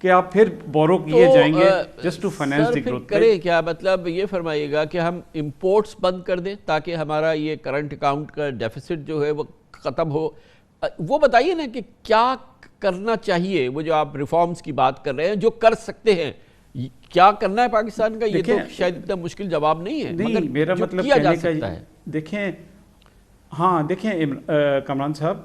کہ آپ پھر بورو کیے جائیں گے just to finance the growth. کریں کیا مطلب یہ فرمائیے گا کہ ہم امپورٹس بند کر دیں تاکہ ہمارا یہ کرنٹ اکاؤنٹ کا ڈیفیسٹ جو ہے وہ ختم ہو؟ وہ بتائیے نا کہ کیا کرنا چاہیے. وہ جو آپ ریفارمز کی بات کر رہے ہیں جو کر ستے ہیں, کیا کرنا ہے پاکستان کا؟ یہ تو شاید اتنا مشکل جواب نہیں ہے, نہیں میرا مطلب کیا جا کہنے سکتا کا ہے. دیکھیں ہاں دیکھیں کامران صاحب,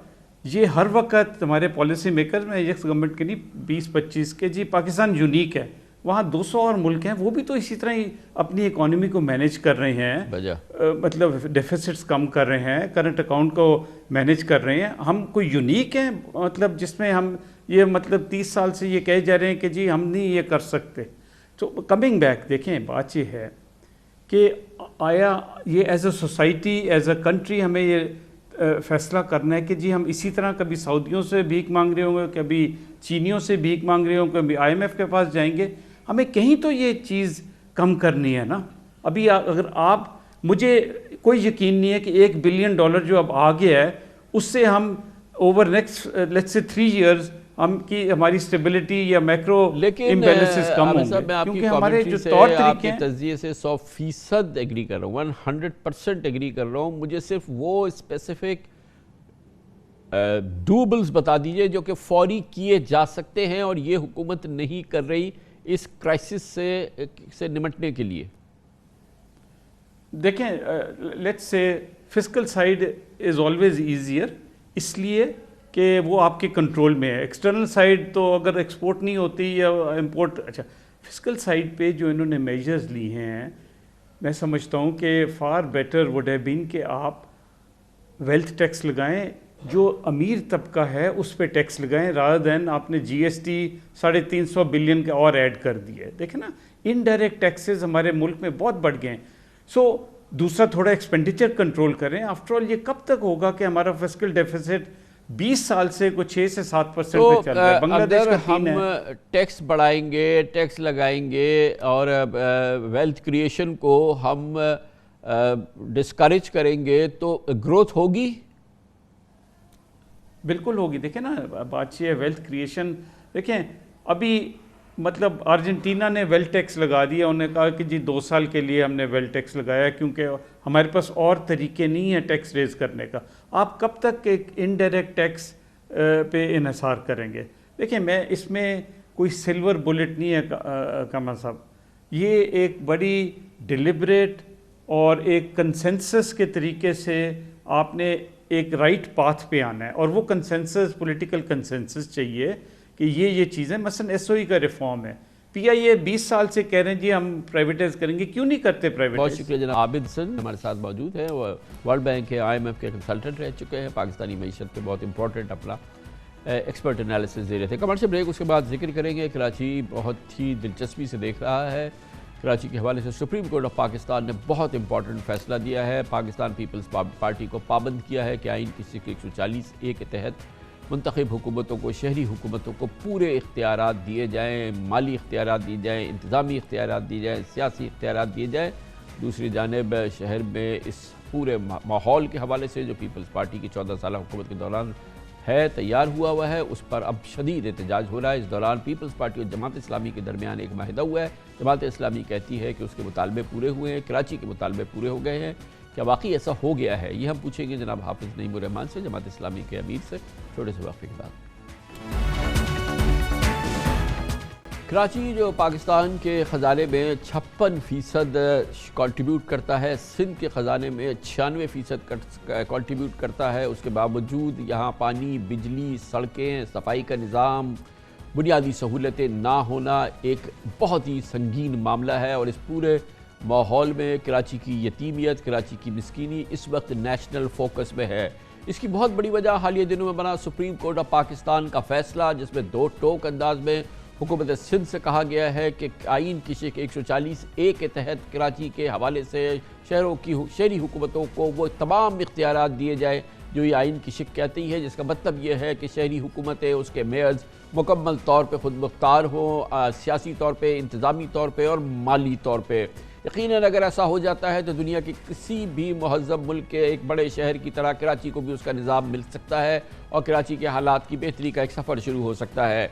یہ ہر وقت ہمارے پالیسی میکرز میں ایک گورنمنٹ کے نہیں 20-25 کے جی پاکستان یونیک ہے, وہاں 200 اور ملک ہیں وہ بھی تو اسی طرح ہی اپنی اکانومی کو مینیج کر رہے ہیں, مطلب ڈیفیسٹس کم کر رہے ہیں, کرنٹ اکاؤنٹ کو مینیج کر رہے ہیں. ہم کوئی یونیک ہیں مطلب جس میں ہم یہ مطلب 30 سال سے یہ کہے جا رہے ہیں کہ جی ہم نہیں یہ کر سکتے. تو کمنگ بیک دیکھیں بات یہ ہے کہ آیا یہ as a society as a country ہمیں یہ فیصلہ کرنا ہے کہ جی ہم اسی طرح کبھی سعودیوں سے بھیک مانگ رہے ہوں گے, کبھی چینیوں سے بھیک مانگ رہے ہوں گے, کبھی IMF کے پاس جائیں گے. ہمیں کہیں تو یہ چیز کم کرنی ہے نا. ابھی اگر آپ, مجھے کوئی یقین نہیں ہے کہ $1 بلین جو اب آ گیا ہے اس سے ہم over next let's say 3 years ہماری اسٹیبلٹی یا میکرو امبیلنسز کم ہوں گے, کیونکہ ہمارے جو طور طریقے ہیں. تجزیے سے 100% ایگری کر رہا ہوں, 100% ایگری کر رہا ہوں. مجھے صرف وہ اسپیسیفک ڈوبلز بتا دیجئے جو کہ فوری کیے جا سکتے ہیں اور یہ حکومت نہیں کر رہی اس کرائسس سے نمٹنے کے لیے. دیکھیں let's say fiscal side is always easier, اس لیے کہ وہ آپ کے کنٹرول میں ہے. ایکسٹرنل سائیڈ تو اگر ایکسپورٹ نہیں ہوتی یا امپورٹ, اچھا فسکل سائیڈ پہ جو انہوں نے میجرز لی ہیں میں سمجھتا ہوں کہ for better would have been کہ آپ ویلتھ ٹیکس لگائیں, جو امیر طبقہ ہے اس پہ ٹیکس لگائیں, رادر دین آپ نے GST 350 بلین کے اور ایڈ کر دیے. دیکھیں نا انڈائریکٹ ٹیکسز ہمارے ملک میں بہت بڑھ گئے ہیں. سو دوسرا تھوڑا ایکسپینڈیچر کنٹرول کریں. آفٹر آل یہ کب تک ہوگا کہ ہمارا فسکل ڈیفیسٹ 20 سال سے کوئی 6 سے 7% پہ چل رہا ہے. بنگلہ دیش کا 3 ہے. ہم ٹیکس بڑھائیں گے, ٹیکس لگائیں گے اور ویلتھ کریشن کو ہم ڈسکریج کریں گے تو گروتھ ہوگی؟ بالکل ہوگی. دیکھیں نا بات یہ ہے ویلتھ کریشن. دیکھیں ابھی مطلب ارجنٹینا نے ویلتھ ٹیکس لگا دیا, انہوں نے کہا کہ جی 2 سال کے لیے ہم نے ویلتھ ٹیکس لگایا کیونکہ ہمارے پاس اور طریقے نہیں ہیں ٹیکس ریز کرنے کا. آپ کب تک ایک انڈائریکٹ ٹیکس پہ انحصار کریں گے؟ دیکھیں میں اس میں کوئی سلور بلٹ نہیں ہے کمال صاحب, یہ ایک بڑی ڈیلیبریٹ اور ایک کنسنسس کے طریقے سے آپ نے ایک رائٹ پاتھ پہ آنا ہے, اور وہ کنسنسس پولیٹیکل کنسنسس چاہیے کہ یہ چیزیں, مثلا SOE کا ریفارم ہے, PIA 20 سال سے کہہ رہے ہیں جی ہم پرائیویٹائز کریں گے, کیوں نہیں کرتے پرائیویٹائز؟ بہت شکریہ جناب. عابد حسن ہمارے ساتھ موجود ہیں, وہ ورلڈ بینک کے IMF کے کنسلٹنٹ رہ چکے ہیں, پاکستانی معیشت پہ بہت امپورٹنٹ اپنا ایکسپرٹ انالیسس دے رہے تھے. کمرشل بریک, اس کے بعد ذکر کریں گے. کراچی بہت ہی دلچسپی سے دیکھ رہا ہے. کراچی کے حوالے سے سپریم کورٹ آف پاکستان نے بہت امپورٹنٹ فیصلہ دیا ہے. پاکستان پیپلز پارٹی کو پابند کیا ہے کہ آئین کی سیکشن 140A کے تحت منتخب حکومتوں کو, شہری حکومتوں کو پورے اختیارات دیے جائیں, مالی اختیارات دی جائیں, انتظامی اختیارات دی جائیں, سیاسی اختیارات دیے جائیں. دوسری جانب شہر میں اس پورے ماحول کے حوالے سے جو پیپلز پارٹی کی 14 سالہ حکومت کے دوران ہے تیار ہوا ہے, اس پر اب شدید احتجاج ہو رہا ہے. اس دوران پیپلز پارٹی اور جماعت اسلامی کے درمیان ایک معاہدہ ہوا ہے. جماعت اسلامی کہتی ہے کہ اس کے مطالبے پورے ہوئے ہیں, کراچی کے مطالبے پورے ہو گئے ہیں. کیا واقعی ایسا ہو گیا ہے؟ یہ ہم پوچھیں گے جناب حافظ نعیم الرحمان سے, جماعت اسلامی کے امیر سے, چھوٹے سے وقفے کے بعد. کراچی جو پاکستان کے خزانے میں 56% کنٹریبیوٹ کرتا ہے, سندھ کے خزانے میں 96% کنٹریبیوٹ کرتا ہے, اس کے باوجود یہاں پانی, بجلی, سڑکیں, صفائی کا نظام, بنیادی سہولتیں نہ ہونا ایک بہت ہی سنگین معاملہ ہے. اور اس پورے ماحول میں کراچی کی یتیمیت, کراچی کی مسکینی اس وقت نیشنل فوکس میں ہے. اس کی بہت بڑی وجہ حالیہ دنوں میں بنا سپریم کورٹ آف پاکستان کا فیصلہ, جس میں 2 ٹوک انداز میں حکومت سندھ سے کہا گیا ہے کہ آئین کی سیکشن 140A کے تحت کراچی کے حوالے سے شہری حکومتوں کو وہ تمام اختیارات دیے جائے جو یہ آئین کی شک کہتی ہے, جس کا مطلب یہ ہے کہ شہری حکومتیں, اس کے میئرز مکمل طور پہ خود مختار ہوں, سیاسی طور پہ, انتظامی طور پہ اور مالی طور پہ. یقیناً اگر ایسا ہو جاتا ہے تو دنیا کے کسی بھی مہذب ملک کے ایک بڑے شہر کی طرح کراچی کو بھی اس کا نظام مل سکتا ہے اور کراچی کے حالات کی بہتری کا ایک سفر شروع ہو سکتا ہے.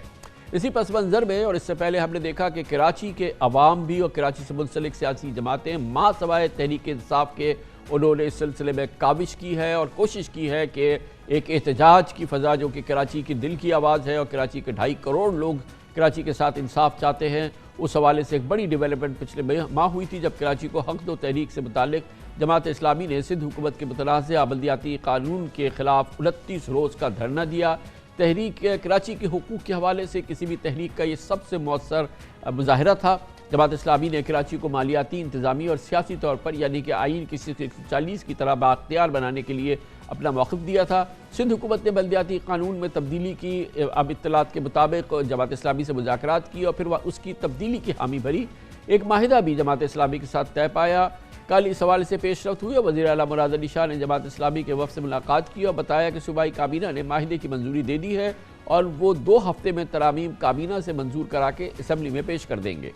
اسی پس منظر میں اور اس سے پہلے ہم نے دیکھا کہ کراچی کے عوام بھی اور کراچی سے منسلک سیاسی جماعتیں ماں سوائے تحریک انصاف کے انہوں نے اس سلسلے میں کاوش کی ہے اور کوشش کی ہے کہ ایک احتجاج کی فضا جو کہ کراچی کی دل کی آواز ہے اور کراچی کے 2.5 کروڑ لوگ کراچی کے ساتھ انصاف چاہتے ہیں، اس حوالے سے ایک بڑی ڈیولپمنٹ پچھلے ماہ ہوئی تھی جب کراچی کو حق دو تحریک سے متعلق جماعت اسلامی نے سندھ حکومت کے متنازعہ بلدیاتی قانون کے خلاف 29 روز کا دھرنا دیا۔ تحریک کراچی کے حقوق کے حوالے سے کسی بھی تحریک کا یہ سب سے مؤثر مظاہرہ تھا۔ جماعت اسلامی نے کراچی کو مالیاتی، انتظامی اور سیاسی طور پر یعنی کہ آئین کی 140 کی طرح بااختیار بنانے کے لیے اپنا موقف دیا تھا۔ سندھ حکومت نے بلدیاتی قانون میں تبدیلی کی، اب اطلاعات کے مطابق جماعت اسلامی سے مذاکرات کی اور پھر اس کی تبدیلی کی حامی بھری۔ ایک معاہدہ بھی جماعت اسلامی کے ساتھ طے پایا۔ کل اس حوالے سے پیش رفت ہوئی اور وزیر اعلیٰ مراد علی شاہ نے جماعت اسلامی کے وفد سے ملاقات کی اور بتایا کہ صوبائی کابینہ نے معاہدے کی منظوری دے دی ہے اور وہ 2 ہفتے میں ترامیم کابینہ سے منظور کرا کے اسمبلی میں پیش کر دیں گے۔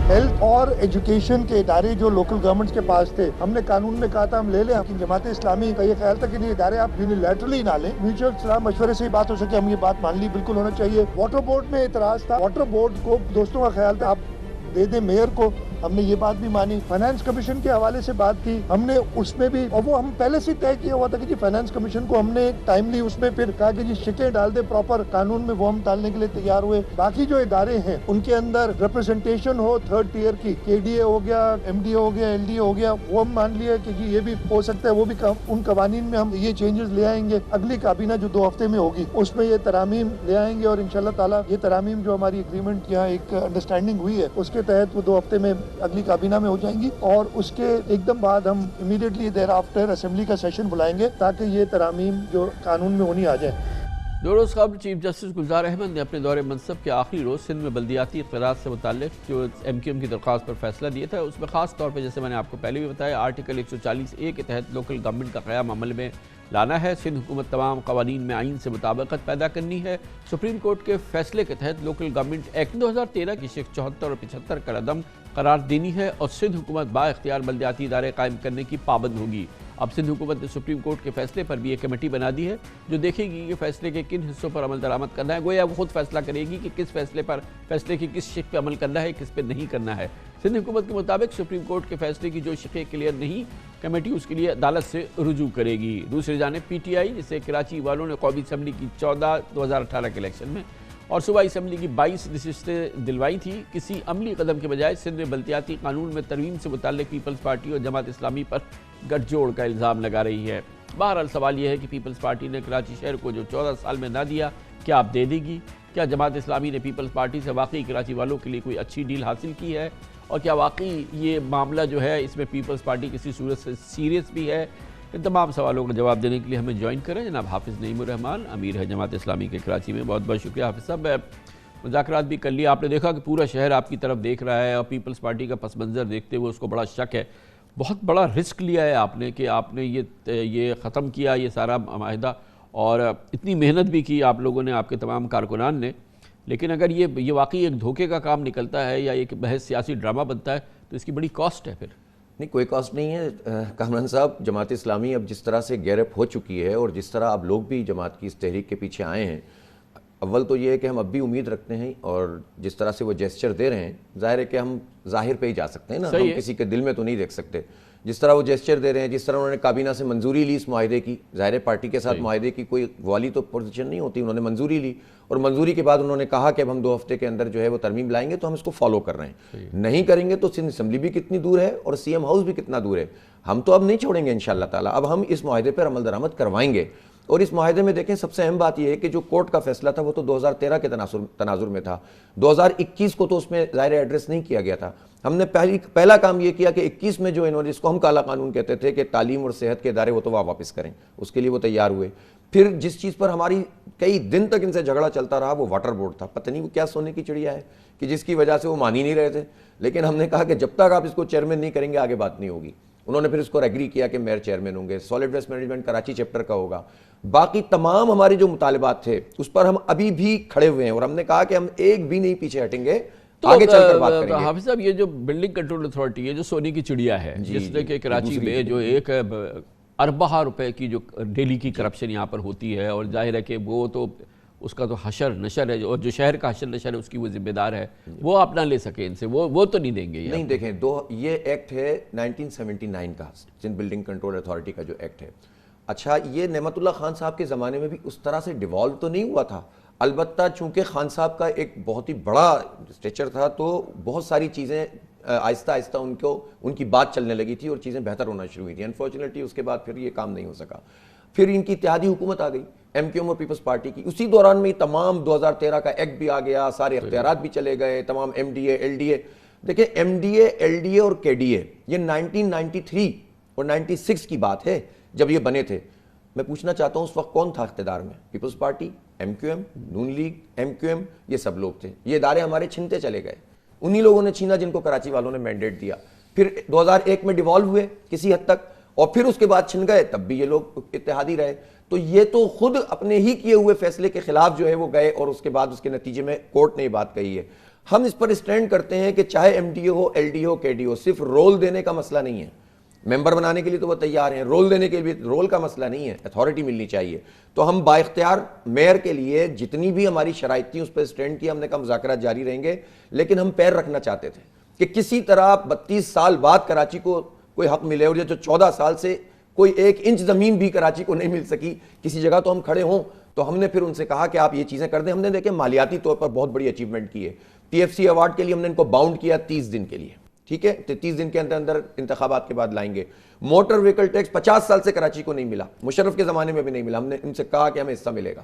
ہیلتھ اور ایجوکیشن کے ادارے جو لوکل گورنمنٹس کے پاس تھے، ہم نے قانون میں کہا تھا ہم لے لیں، لیکن جماعت اسلامی کا یہ خیال تھا کہ یہ ادارے آپ یونیلیٹرلی نہ لیں، میوچل صلاح مشورے سے ہی بات ہو سکے، ہم یہ بات مان لی، بالکل ہونا چاہیے۔ واٹر بورڈ میں اعتراض تھا، واٹر بورڈ کو دوستوں کا خیال تھا آپ دے دیں میئر کو، ہم نے یہ بات بھی مانی۔ فائنانس کمیشن کے حوالے سے بات کی، ہم نے اس میں بھی، اور وہ ہم پہلے سے طے کیا ہوا تھا کہ جی فائنانس کمیشن کو ہم نے ٹائملی اس میں پھر کہا کہ جی شکیں ڈال دے پراپر قانون میں، وہ ہم ڈالنے کے لیے تیار ہوئے۔ باقی جو ادارے ہیں ان کے اندر ریپرزنٹیشن ہو 3rd ٹیئر کی، کے ڈی اے ہو گیا، ایم ڈی اے ہو گیا، ایل ڈی اے ہو گیا، وہ ہم مان لیا کہ جی یہ بھی ہو سکتا ہے، وہ بھی ان قوانین میں ہم یہ چینجز لے آئیں گے۔ اگلی کابینہ جو 2 ہفتے میں ہوگی اس میں یہ ترامیم لے آئیں گے اور انشاءاللہ تعالیٰ یہ ترامیم جو ہماری اگریمنٹ یہاں ایک انڈرسٹینڈنگ ہوئی ہے اس کے تحت وہ 2 ہفتے میں اگلی کابینہ میں ہو جائیں گی اور اس کے ایک دم بعد ہم امیڈیٹلی دیر آفٹر اسمبلی کا سیشن بلائیں گے تاکہ یہ ترامیم جو قانون میں ہونی آ جائیں۔ 2 روز قبل چیف جسٹس گلزار احمد نے اپنے دور منصب کے آخری روز سندھ میں بلدیاتی اختیارات سے متعلق جو ایم کیو ایم کی درخواست پر فیصلہ دیا تھا، اس میں خاص طور پہ جیسے میں نے آپ کو پہلے بھی بتایا آرٹیکل 140A کے تحت لوکل گورنمنٹ کا قیام عمل میں لانا ہے۔ سندھ حکومت تمام قوانین میں آئین سے مطابقت پیدا کرنی ہے۔ سپریم کورٹ کے فیصلے کے تحت لوکل گورنمنٹ ایکٹ 2013 کی شق 74 اور 75 کا عدم قرار دینی ہے اور سندھ حکومت با اختیار بلدیاتی ادارے قائم کرنے کی پابند ہوگی۔ اب سندھ حکومت نے سپریم کورٹ کے فیصلے پر بھی ایک کمیٹی بنا دی ہے جو دیکھے گی کہ فیصلے کے کن حصوں پر عمل درآمد کرنا ہے، گویا وہ خود فیصلہ کرے گی کہ کس فیصلے کی کس شق پہ عمل کرنا ہے، کس پہ نہیں کرنا ہے۔ سندھ حکومت کے مطابق سپریم کورٹ کے فیصلے کی جو شقیں کلیئر نہیں، کمیٹی اس کے لیے عدالت سے رجوع کرے گی۔ دوسری جانب پی ٹی آئی جسے کراچی والوں نے قومی اسمبلی کی 2018 کے الیکشن میں اور صوبائی اسمبلی کی 22 نشستیں دلوائی تھی، کسی عملی قدم کے بجائے سندھ میں بلدیاتی قانون میں ترمیم سے متعلق پیپلز پارٹی اور جماعت اسلامی پر گٹھ جوڑ کا الزام لگا رہی ہے۔ بہرحال سوال یہ ہے کہ پیپلز پارٹی نے کراچی شہر کو جو 14 سال میں نہ دیا، کیا آپ دے دے گی؟ کیا جماعت اسلامی نے پیپلز پارٹی سے واقعی کراچی والوں کے لیے کوئی اچھی ڈیل حاصل کی ہے؟ اور کیا واقعی یہ معاملہ جو ہے اس میں پیپلز پارٹی کسی صورت سے سیریس بھی ہے؟ ان تمام سوالوں کا جواب دینے کے لیے ہمیں جوائن کریں جناب حافظ نعیم الرحمان، امیر ہے جماعت اسلامی کے کراچی میں۔ بہت بہت شکریہ حافظ صاحب۔ مذاکرات بھی کر لیا، آپ نے دیکھا کہ پورا شہر آپ کی طرف دیکھ رہا ہے اور پیپلز پارٹی کا پس منظر دیکھتے ہوئے اس کو بڑا شک ہے۔ بہت بڑا رسک لیا ہے آپ نے کہ آپ نے یہ ختم کیا یہ سارا معاہدہ اور اتنی محنت بھی کی آپ لوگوں نے، آپ کے تمام کارکنان نے، لیکن اگر یہ واقعی ایک دھوکے کا کام نکلتا ہے یا ایک محض سیاسی ڈرامہ بنتا ہے تو اس کی بڑی کاسٹ ہے۔ پھر نہیں، کوئی کاسٹ نہیں ہے کامران صاحب۔ جماعت اسلامی اب جس طرح سے گیئر اپ ہو چکی ہے اور جس طرح اب لوگ بھی جماعت کی اس تحریک کے پیچھے آئے ہیں، اول تو یہ ہے کہ ہم اب بھی امید رکھتے ہیں اور جس طرح سے وہ جیسچر دے رہے ہیں، ظاہر ہے کہ ہم ظاہر پہ ہی جا سکتے ہیں نا، ہم کسی کے دل میں تو نہیں دیکھ سکتے۔ جس طرح وہ جیسچر دے رہے ہیں، جس طرح انہوں نے کابینہ سے منظوری لی اس معاہدے کی، ظاہر ہے پارٹی کے ساتھ معاہدے کی کوئی والی تو پوزیشن نہیں ہوتی، انہوں نے منظوری لی اور منظوری کے بعد انہوں نے کہا کہ اب ہم 2 ہفتے کے اندر جو ہے وہ ترمیم لائیں گے، تو ہم اس کو فالو کر رہے ہیں۔ نہیں کریں گے تو سندھ اسمبلی بھی کتنی دور ہے اور سی ایم ہاؤس بھی کتنا دور ہے، ہم تو اب نہیں چھوڑیں گے انشاءاللہ تعالیٰ۔ اب ہم اس معاہدے پر عمل درآمد کروائیں گے اور اس معاہدے میں دیکھیں سب سے اہم بات یہ ہے کہ جو کورٹ کا فیصلہ تھا وہ تو 2013 کے تناظر میں تھا، 2021 کو تو اس میں ظاہر ایڈریس نہیں کیا گیا تھا۔ ہم نے پہلا کام یہ کیا کہ 21 میں جو انہوں نے، اس کو ہم کالا قانون کہتے تھے کہ تعلیم اور صحت کے ادارے، وہ تو واپس کریں، اس کے لیے وہ تیار ہوئے۔ پھر جس چیز پر ہماری کئی دن تک ان سے جھگڑا چلتا رہا وہ واٹر بورڈ تھا، پتہ نہیں وہ کیا سونے کی چڑیا ہے کہ جس کی وجہ سے وہ مان ہی نہیں رہے تھے، لیکن ہم نے کہا کہ جب تک آپ اس کو چیئرمین نہیں کریں گے آگے بات نہیں ہوگی۔ انہوں نے پھر اس کو ایگری کیا کہ میئر چیئرمین ہوں گے، solid waste management Karachi chapter کا ہوگا۔ باقی تمام ہمارے جو مطالبات تھے اس پر ہم ابھی بھی کھڑے ہوئے ہیں اور ہم نے کہا کہ ہم ایک بھی نہیں پیچھے ہٹیں گے، آگے چل کر بات کریں گے۔ حافظ صاحب، یہ جو بلڈنگ کنٹرول اتھارٹی ہے جو سونے کی چڑیا ہے، جس نے کہ کراچی میں جو 1 اربہ روپے کی جو ڈیلی کی کرپشن یہاں پر ہوتی ہے، اور ظاہر ہے کہ وہ تو اس کا تو حشر نشر ہے، اور جو شہر کا حشر نشر ہے اس کی وہ ذمہ دار ہے، وہ آپ نہ لے سکے ان سے، وہ تو نہیں دیں گے۔ نہیں دیکھیں، یہ ایکٹ ہے 1979 کا، سندھ بلڈنگ کنٹرول اتھارٹی کا جو ایکٹ ہے۔ اچھا، یہ نعمت اللہ خان صاحب کے زمانے میں بھی اس طرح سے ڈیوالو تو نہیں ہوا تھا، البتہ چونکہ خان صاحب کا ایک بہت ہی بڑا اسٹیچر تھا تو بہت ساری چیزیں آہستہ آہستہ ان کی بات چلنے لگی تھی اور چیزیں بہتر ہونا شروع ہوئی تھی۔ انفارچونیٹلی اس کے بعد پھر یہ کام نہیں ہو سکا، پھر ان کی اتحادی حکومت آ گئی ایم کیو ایم اور پیپلز پارٹی کی، اسی دوران میں تمام 2013 کا ایکٹ بھی آ گیا، سارے اختیارات بھی چلے گئے، تمام M D A L D A, دیکھیں M D A L D A اور کے ڈی اے یہ 1993 اور 96 کی بات ہے جب یہ بنے تھے۔ میں پوچھنا چاہتا ہوں اس وقت کون تھا اقتدار میں؟ Peoples Party, M Q M, نون لیگ، ایم کیو ایم، یہ سب لوگ تھے۔ یہ ادارے ہمارے چھنتے چلے گئے، انہی لوگوں نے چھینا جن کو کراچی والوں نے مینڈیٹ دیا، پھر 2001 میں ڈیوالو ہوئے کسی حد تک، اور پھر اس کے بعد چھن گئے، تب بھی یہ لوگ اتحادی رہے۔ تو یہ تو خود اپنے ہی کیے ہوئے فیصلے کے خلاف جو ہے وہ گئے، اور اس کے بعد اس کے نتیجے میں کورٹ نے یہ بات کہی ہے۔ ہم اس پر اسٹینڈ کرتے ہیں کہ چاہے ایم ڈی اے ہو، ایل ڈی اے ہو، کے ڈی اے ہو، صرف رول دینے کا مسئلہ نہیں ہے، ممبر بنانے کے لیے تو وہ تیار ہیں، رول دینے کے لیے رول کا مسئلہ نہیں ہے، اتھارٹی ملنی چاہیے۔ تو ہم با اختیار میئر کے لیے جتنی بھی ہماری شرائط تھیں اس پہ اسٹینڈ کیا، ہم نے کہا مذاکرات جاری رہیں گے، لیکن ہم پیر رکھنا چاہتے تھے کہ کسی طرح 32 سال بعد کراچی کو کوئی حق ملے، اور یہ جو 14 سال سے کوئی 1 انچ زمین بھی کراچی کو نہیں مل سکی کسی جگہ تو ہم کھڑے ہوں۔ تو ہم نے پھر ان سے کہا کہ آپ یہ چیزیں کر دیں۔ ہم نے دیکھیں مالیاتی طور پر بہت بڑی اچیومنٹ کی ہے، پی ایف سی ایوارڈ کے لیے ہم نے ان کو باؤنڈ کیا 30 دن کے لیے، ٹھیک ہے، 30 دن کے اندر انتخابات کے بعد لائیں گے۔ موٹر وہیکل ٹیکس 50 سال سے کراچی کو نہیں ملا، مشرف کے زمانے میں بھی نہیں ملا، ہم نے ان سے کہا کہ ہمیں حصہ ملے گا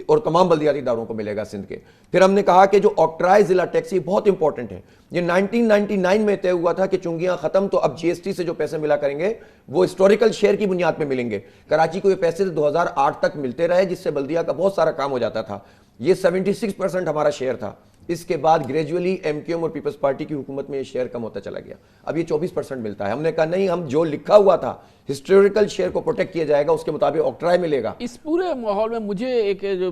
اور تمام بلدیاتی اداروں کو ملے گا سندھ کے۔ پھر ہم نے کہا کہ جو آکٹرائے ضلع ٹیکس یہ بہت امپورٹنٹ ہے، یہ 1999 میں طے ہوا تھا کہ چنگیاں ختم، تو اب جی ایس ٹی سے جو پیسے ملا کریں گے وہ ہسٹوریکل شیئر کی بنیاد پہ ملیں گے۔ کراچی کو یہ پیسے 2008 تک ملتے رہے، جس سے بلدیہ کا بہت سارا کام ہو جاتا تھا۔ یہ 76% ہمارا شیئر تھا، اس کے بعد گریجولی ایم کیو ایم اور پیپلز پارٹی کی حکومت میں یہ شیئر کم ہوتا چلا گیا، اب یہ 24% ملتا ہے۔ ہم نے کہا نہیں، ہم جو لکھا ہوا تھا ہسٹوریکل شیئر کو پروٹیکٹ کیا جائے گا، اس کے مطابق آکٹرائے ملے گا۔ اس پورے ماحول میں مجھے ایک جو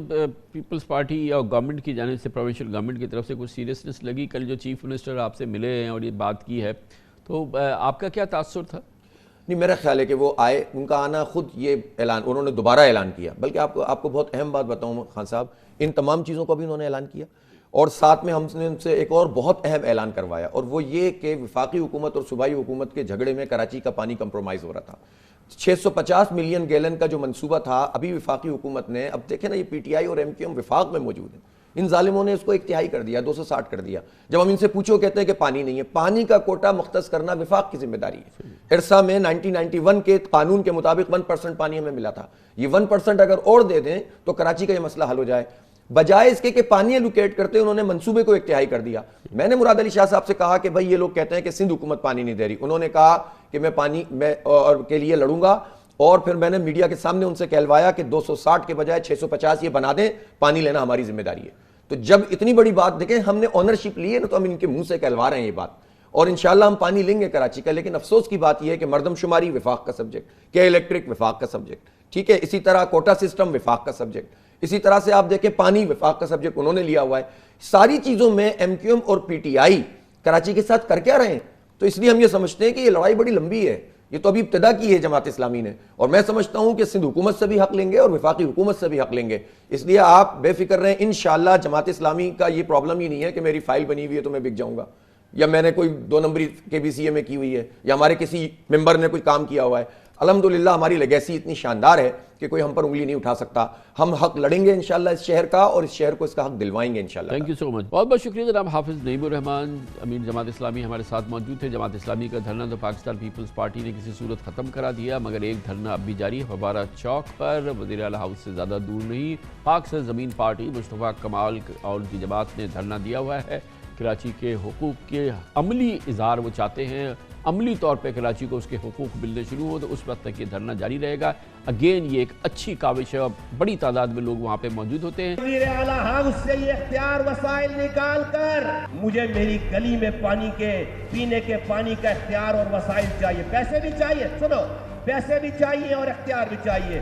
پیپلز پارٹی یا گورنمنٹ کی جانب سے، پروونشل گورنمنٹ کی طرف سے کچھ سیریسنس لگی، کل جو چیف منسٹر آپ سے ملے ہیں اور یہ بات کی ہے، تو آپ کا کیا تاثر تھا؟ نہیں، میرا خیال ہے کہ وہ آئے، ان کا آنا خود یہ اعلان انہوں نے دوبارہ اعلان کیا، بلکہ آپ کو بہت اہم بات بتاؤں خان صاحب، ان تمام چیزوں کو بھی انہوں نے اعلان کیا، اور ساتھ میں ہم نے ان سے ایک اور بہت اہم اعلان کروایا، اور وہ یہ کہ وفاقی حکومت اور صوبائی حکومت کے جھگڑے میں کراچی کا پانی کمپرومائز ہو رہا تھا۔ 650 ملین گیلن کا جو منصوبہ تھا، ابھی وفاقی حکومت نے، اب دیکھیں نا یہ پی ٹی آئی اور ایم کیو ایم وفاق میں موجود ہیں، ان ظالموں نے اس کو 1/3 کر دیا، 260 کر دیا۔ جب ہم ان سے پوچھو کہتے ہیں کہ پانی نہیں ہے۔ پانی کا کوٹا مختص کرنا وفاق کی ذمہ داری ہے۔ ارسا میں 1991 کے قانون کے مطابق 1% پانی ہمیں ملا تھا، یہ 1% اگر اور دے دیں تو کراچی کا یہ مسئلہ حل ہو جائے۔ بجائے اس کے کہ پانی ایلوکیٹ کرتے انہوں نے منصوبے کو 1/3 کر دیا۔ میں نے مراد علی شاہ صاحب سے کہا کہ بھائی یہ لوگ کہتے ہیں کہ سندھ حکومت پانی نہیں دے رہی، انہوں نے کہا کہ میں پانی کے لیے لڑوں گا، اور پھر میں نے میڈیا کے سامنے ان سے کہلوایا کہ 260 کے بجائے 650 یہ بنا دیں، پانی لینا ہماری ذمہ داری ہے۔ تو جب اتنی بڑی بات دیکھیں ہم نے اونرشپ لی ہے نا، تو ہم ان کے منہ سے کہلوا رہے ہیں یہ بات، اور انشاءاللہ ہم پانی لیں گے کراچی کا۔ لیکن افسوس کی بات یہ ہے کہ مردم شماری وفاق کا سبجیکٹ، کے الیکٹرک وفاق کا سبجیکٹ، ٹھیک ہے، اسی طرح کوٹا سسٹم وفاق کا سبجیکٹ، اسی طرح سے آپ دیکھیں پانی وفاق کا سبجیکٹ انہوں نے لیا ہوا ہے۔ ساری چیزوں میں ایم کیو ایم اور پی ٹی آئی کراچی کے ساتھ کر کیا رہے ہیں؟ تو اس لیے ہم یہ سمجھتے ہیں کہ یہ لڑائی بڑی لمبی ہے، یہ تو ابھی ابتدا کی ہے جماعت اسلامی نے، اور میں سمجھتا ہوں کہ سندھ حکومت سے بھی حق لیں گے اور وفاقی حکومت سے بھی حق لیں گے۔ اس لیے آپ بے فکر رہیں، انشاءاللہ جماعت اسلامی کا یہ پرابلم ہی نہیں ہے کہ میری فائل بنی ہوئی ہے تو میں بک جاؤں گا، یا میں نے کوئی 2 نمبری کے بی سی اے میں کی ہوئی ہے، یا ہمارے کسی ممبر نے کوئی کام کیا ہوا ہے۔ الحمدللہ ہماری لیگیسی اتنی شاندار ہے کہ کوئی ہم پر انگلی نہیں اٹھا سکتا۔ ہم حق لڑیں گے انشاءاللہ اس شہر کا، اور اس شہر کو اس کا حق دلوائیں گے انشاءاللہ۔ تھینک یو سو مچ، بہت بہت شکریہ جناب حافظ نعیم الرحمان، امین جماعت اسلامی ہمارے ساتھ موجود تھے۔ جماعت اسلامی کا دھرنا تو پاکستان پیپلز پارٹی نے کسی صورت ختم کرا دیا، مگر ایک دھرنا اب بھی جاری ہے فوارہ چوک پر، وزیر اعلیٰ ہاؤس سے زیادہ دور نہیں۔ پاک سے زمین پارٹی مصطفیٰ کمال اور ان کی جماعت نے دھرنا دیا ہوا ہے، کراچی کے حقوق کے عملی اظہار وہ چاہتے ہیں، عملی طور پہ کراچی کو اس کے حقوق ملنے شروع ہو، تو اس وقت تک یہ دھرنا جاری رہے گا۔ اگین یہ ایک اچھی کاوش ہے اور بڑی تعداد میں لوگ وہاں پہ موجود ہوتے ہیں۔ وزیر اعلیٰ ہاؤس سے یہ اختیار وسائل نکال کر مجھے میری گلی میں پانی کے پینے کے پانی کا اختیار اور وسائل چاہیے، پیسے بھی چاہیے، سنو، پیسے بھی چاہیے اور اختیار بھی چاہیے۔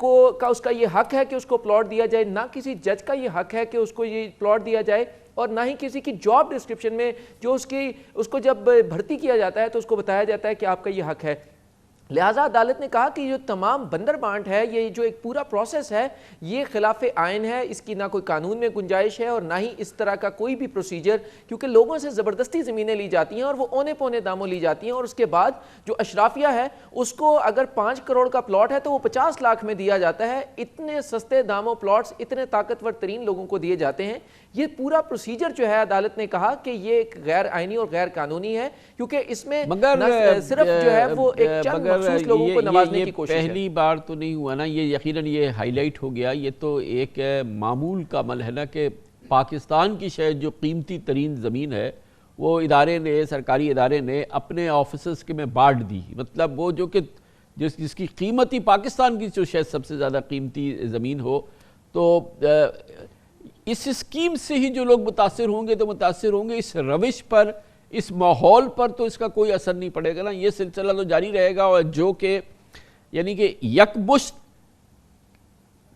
کا اس کا یہ حق ہے کہ اس کو پلاٹ دیا جائے، نہ کسی جج کا یہ حق ہے کہ اس کو یہ پلاٹ دیا جائے، اور نہ ہی کسی کی جاب ڈسکرپشن میں جو اس کو جب بھرتی کیا جاتا ہے تو اس کو بتایا جاتا ہے کہ آپ کا یہ حق ہے۔ لہٰذا عدالت نے کہا کہ یہ تمام بندر بانٹ ہے، یہ جو ایک پورا پروسیس ہے، یہ خلاف آئین ہے، اس کی نہ کوئی قانون میں گنجائش ہے اور نہ ہی اس طرح کا کوئی بھی پروسیجر، کیونکہ لوگوں سے زبردستی زمینیں لی جاتی ہیں اور وہ اونے پونے داموں لی جاتی ہیں، اور اس کے بعد جو اشرافیہ ہے اس کو اگر 5 کروڑ کا پلاٹ ہے تو وہ 50 لاکھ میں دیا جاتا ہے۔ اتنے سستے داموں پلاٹس اتنے طاقتور ترین لوگوں کو دیے جاتے ہیں۔ یہ پورا پروسیجر جو ہے عدالت نے کہا کہ یہ ایک غیر آئینی اور غیر قانونی ہے، کیونکہ اس میں صرف جو ہے وہ ایک چند مخصوص لوگوں کو نوازنے کی کوشش ہے۔ پہلی بار تو نہیں ہوا نا، یہ یقیناً یہ ہائی لائٹ ہو گیا، یہ تو ایک معمول کا عمل ہے نا کہ پاکستان کی شاید جو قیمتی ترین زمین ہے وہ ادارے نے، سرکاری ادارے نے اپنے آفیسز کے میں بانٹ دی، مطلب وہ جو کہ جس کی قیمت ہی پاکستان کی جو شاید سب سے زیادہ قیمتی زمین ہو، تو اس اسکیم سے ہی جو لوگ متاثر ہوں گے تو متاثر ہوں گے، اس روش پر، اس ماحول پر تو اس کا کوئی اثر نہیں پڑے گا نا، یہ سلسلہ تو جاری رہے گا، اور جو کہ یعنی کہ یکمشت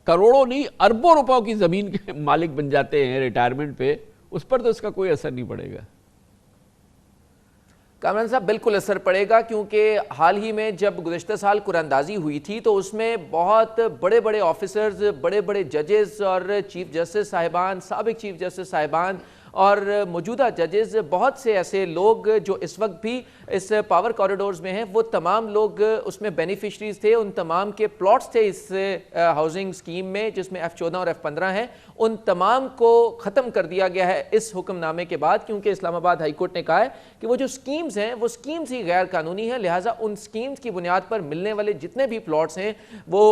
کروڑوں نہیں اربوں روپوں کی زمین کے مالک بن جاتے ہیں ریٹائرمنٹ پہ، اس پر تو اس کا کوئی اثر نہیں پڑے گا۔ کامران صاحب بالکل اثر پڑے گا، کیونکہ حال ہی میں جب گزشتہ سال قرآن اندازی ہوئی تھی تو اس میں بہت بڑے بڑے آفیسرز، بڑے بڑے ججز اور چیف جسٹس صاحبان، سابق چیف جسٹس صاحبان اور موجودہ ججز، بہت سے ایسے لوگ جو اس وقت بھی اس پاور کوریڈورز میں ہیں، وہ تمام لوگ اس میں بینیفیشریز تھے، ان تمام کے پلاٹس تھے اس ہاؤسنگ سکیم میں جس میں F14 اور F15 ہیں، ان تمام کو ختم کر دیا گیا ہے اس حکم نامے کے بعد، کیونکہ اسلام آباد ہائی کورٹ نے کہا ہے کہ وہ جو سکیمز ہیں وہ سکیمز ہی غیر قانونی ہیں، لہٰذا ان سکیمز کی بنیاد پر ملنے والے جتنے بھی پلاٹس ہیں وہ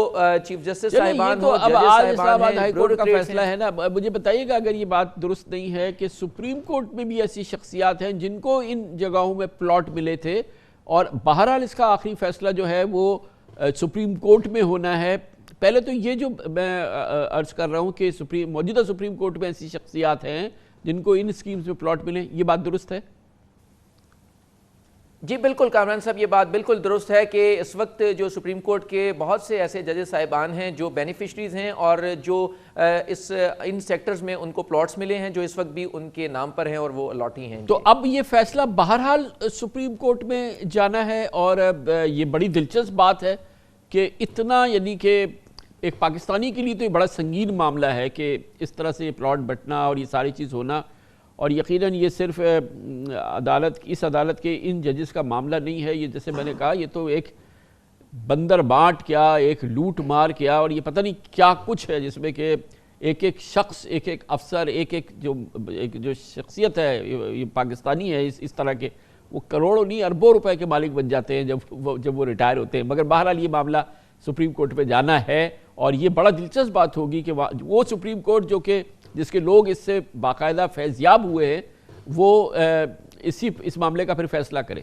چیف جسٹس صاحبان ہو، ججز صاحبان ہیں، ہائی کورٹ کا فیصلہ ہے نا۔ مجھے بتائیے گا اگر یہ بات درست نہیں ہے کہ سپریم کورٹ میں بھی ایسی شخصیات ہیں جن کو ان جگہوں میں پلاٹ ملے تھے، اور بہرحال اس کا آخری فیصلہ جو ہے وہ سپریم کورٹ میں ہونا ہے۔ پہلے تو یہ جو میں عرض کر رہا ہوں کہ موجودہ سپریم کورٹ میں ایسی شخصیات ہیں جن کو ان سکیمز میں پلاٹ ملے، یہ بات درست ہے؟ جی بالکل کامران صاحب، یہ بات بالکل درست ہے کہ اس وقت جو سپریم کورٹ کے بہت سے ایسے ججز صاحبان ہیں جو بینیفیشریز ہیں اور جو ان سیکٹرز میں ان کو پلاٹس ملے ہیں جو اس وقت بھی ان کے نام پر ہیں اور وہ الاٹی ہیں۔ تو اب یہ فیصلہ بہرحال سپریم کورٹ میں جانا ہے، اور یہ بڑی دلچسپ بات ہے کہ اتنا، یعنی کہ ایک پاکستانی کے لیے تو یہ بڑا سنگین معاملہ ہے کہ اس طرح سے یہ پلاٹ بٹنا اور یہ ساری چیز ہونا، اور یقیناً یہ صرف اس عدالت کے ان ججز کا معاملہ نہیں ہے، یہ جیسے میں نے کہا یہ تو ایک بندر بانٹ کیا، ایک لوٹ مار کیا، اور یہ پتہ نہیں کیا کچھ ہے جس میں کہ ایک ایک شخص، ایک ایک افسر، ایک جو شخصیت ہے یہ پاکستانی ہے اس طرح کے، وہ کروڑوں نہیں اربوں روپے کے مالک بن جاتے ہیں جب وہ ریٹائر ہوتے ہیں۔ مگر بہرحال یہ معاملہ سپریم کورٹ پہ جانا ہے، اور یہ بڑا دلچسپ بات ہوگی کہ وہ سپریم کورٹ جو کہ جس کے لوگ اس سے باقاعدہ فیضیاب ہوئے ہیں، وہ اس معاملے کا پھر فیصلہ کرے۔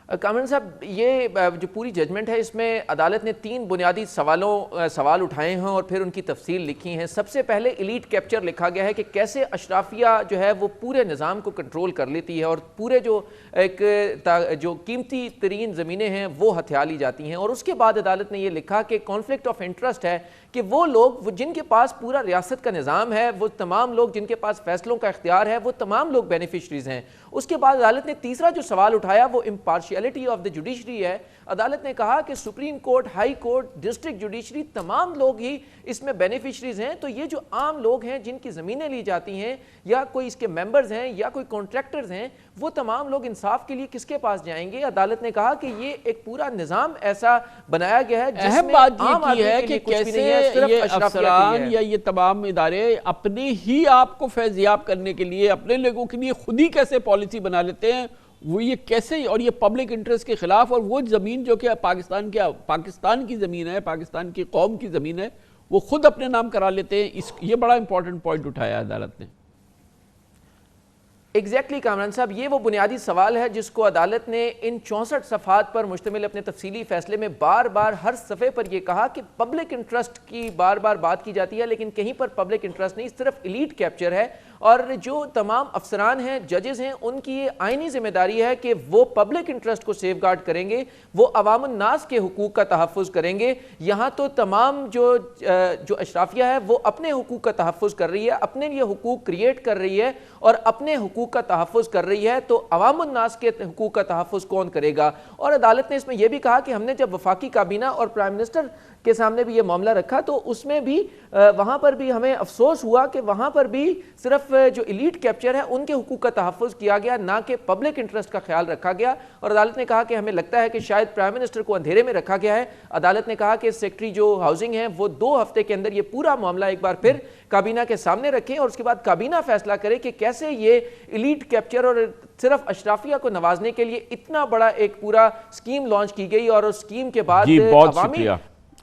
کامران صاحب، یہ جو پوری ججمنٹ ہے اس میں عدالت نے 3 بنیادی سوال اٹھائے ہیں اور پھر ان کی تفصیل لکھی ہیں۔ سب سے پہلے ایلیٹ کیپچر لکھا گیا ہے کہ کیسے اشرافیہ جو ہے وہ پورے نظام کو کنٹرول کر لیتی ہے اور پورے جو قیمتی ترین زمینیں ہیں وہ ہتھیا لی جاتی ہیں، اور اس کے بعد عدالت نے یہ لکھا کہ کانفلکٹ آف انٹرسٹ ہے کہ وہ لوگ جن کے پاس پورا ریاست کا نظام ہے، وہ تمام لوگ جن کے پاس فیصلوں کا اختیار ہے، وہ تمام لوگ بینیفیشریز ہیں۔ اس کے بعد عدالت نے تیسرا جو سوال اٹھایا وہ امپارشیلٹی آف دی جوڈیشری ہے۔ عدالت نے کہا کہ supreme court, high court, district judiciary تمام لوگ ہی اس میں بینیفیشریز ہیں، تو یہ جو عام لوگ ہیں جن کی زمینیں لی جاتی ہیں یا کوئی اس کے ممبرز ہیں یا کوئی کانٹریکٹرز ہیں، وہ تمام لوگ انصاف کے لیے کس کے پاس جائیں گے؟ عدالت نے کہا کہ یہ ایک پورا نظام ایسا بنایا گیا ہے جس میں عام آدمی کے لیے کچھ بھی نہیں ہے، صرف افسران یا یہ تمام ادارے اپنے ہی آپ کو فیضیاب کرنے کے لیے، اپنے لوگوں کے لیے خود ہی کیسے پالیسی بنا لیتے ہیں، وہ یہ کیسے، اور یہ پبلک انٹرسٹ کے خلاف، اور وہ زمین جو کہ پاکستان کی زمین ہے، پاکستان کی قوم کی زمین ہے، وہ خود اپنے نام کرا لیتے ہیں۔ یہ بڑا امپورٹنٹ پوائنٹ اٹھایا عدالت نے۔ ایگزیکٹلی کامران صاحب، یہ وہ بنیادی سوال ہے جس کو عدالت نے ان 64 صفحات پر مشتمل اپنے تفصیلی فیصلے میں بار بار ہر صفحے پر یہ کہا کہ پبلک انٹرسٹ کی بار بار بات کی جاتی ہے، لیکن کہیں پر پبلک انٹرسٹ نہیں، صرف ایلیٹ کیپچر ہے. اور جو تمام افسران ہیں، ججز ہیں، ان کی یہ آئینی ذمہ داری ہے کہ وہ پبلک انٹرسٹ کو سیف گارڈ کریں گے، وہ عوام الناس کے حقوق کا تحفظ کریں گے. یہاں تو تمام جو اشرافیہ ہے وہ اپنے حقوق کا تحفظ کر رہی ہے، اپنے لیے حقوق کریٹ کر رہی ہے اور اپنے حقوق کا تحفظ کر رہی ہے، تو عوام الناس کے حقوق کا تحفظ کون کرے گا؟ اور عدالت نے اس میں یہ بھی کہا کہ ہم نے جب وفاقی کابینہ اور پرائم منسٹر کے سامنے بھی یہ معاملہ رکھا تو اس میں بھی وہاں پر بھی ہمیں افسوس ہوا کہ وہاں پر بھی صرف جو ایلیٹ کیپچر ہے ان کے حقوق کا تحفظ کیا گیا، نہ کہ پبلک انٹرسٹ کا خیال رکھا گیا. اور عدالت نے کہا کہ ہمیں لگتا ہے کہ شاید پرائم منسٹر کو اندھیرے میں رکھا گیا ہے. عدالت نے کہا کہ سیکٹری جو ہاؤسنگ ہیں وہ 2 ہفتے کے اندر یہ پورا معاملہ ایک بار پھر کابینہ کے سامنے رکھیں اور اس کے بعد کابینہ فیصلہ کرے کہ کیسے یہ ایلیٹ کیپچر اور صرف اشرافیہ کو نوازنے کے لیے اتنا بڑا ایک پورا اسکیم لانچ کی گئی. اور اس اسکیم کے بعد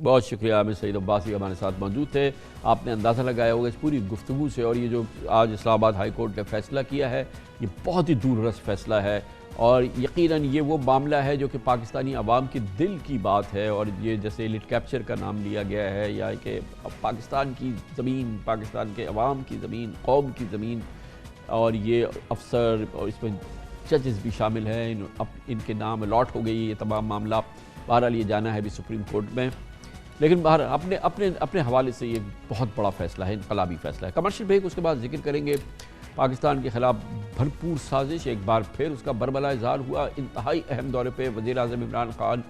بہت شکریہ عامر سعید عباسی ہمارے ساتھ موجود تھے. آپ نے اندازہ لگایا ہوگا اس پوری گفتگو سے، اور یہ جو آج اسلام آباد ہائی کورٹ نے فیصلہ کیا ہے یہ بہت ہی دور رس فیصلہ ہے، اور یقیناً یہ وہ معاملہ ہے جو کہ پاکستانی عوام کے دل کی بات ہے. اور یہ جیسے ایلیٹ کیپچر کا نام لیا گیا ہے، یا کہ پاکستان کی زمین، پاکستان کے عوام کی زمین، قوم کی زمین، اور یہ افسر اور اس میں ججز بھی شامل ہیں، ان کے نام الاٹ ہو گئی. یہ تمام معاملہ بہرحال یہ جانا ہے بھی سپریم کورٹ میں، لیکن بہرحال اپنے حوالے سے یہ بہت بڑا فیصلہ ہے، انقلابی فیصلہ ہے. کمرشل بریک، اس کے بعد ذکر کریں گے پاکستان کے خلاف بھرپور سازش. ایک بار پھر اس کا برملا اظہار ہوا. انتہائی اہم دورے پہ وزیر اعظم عمران خان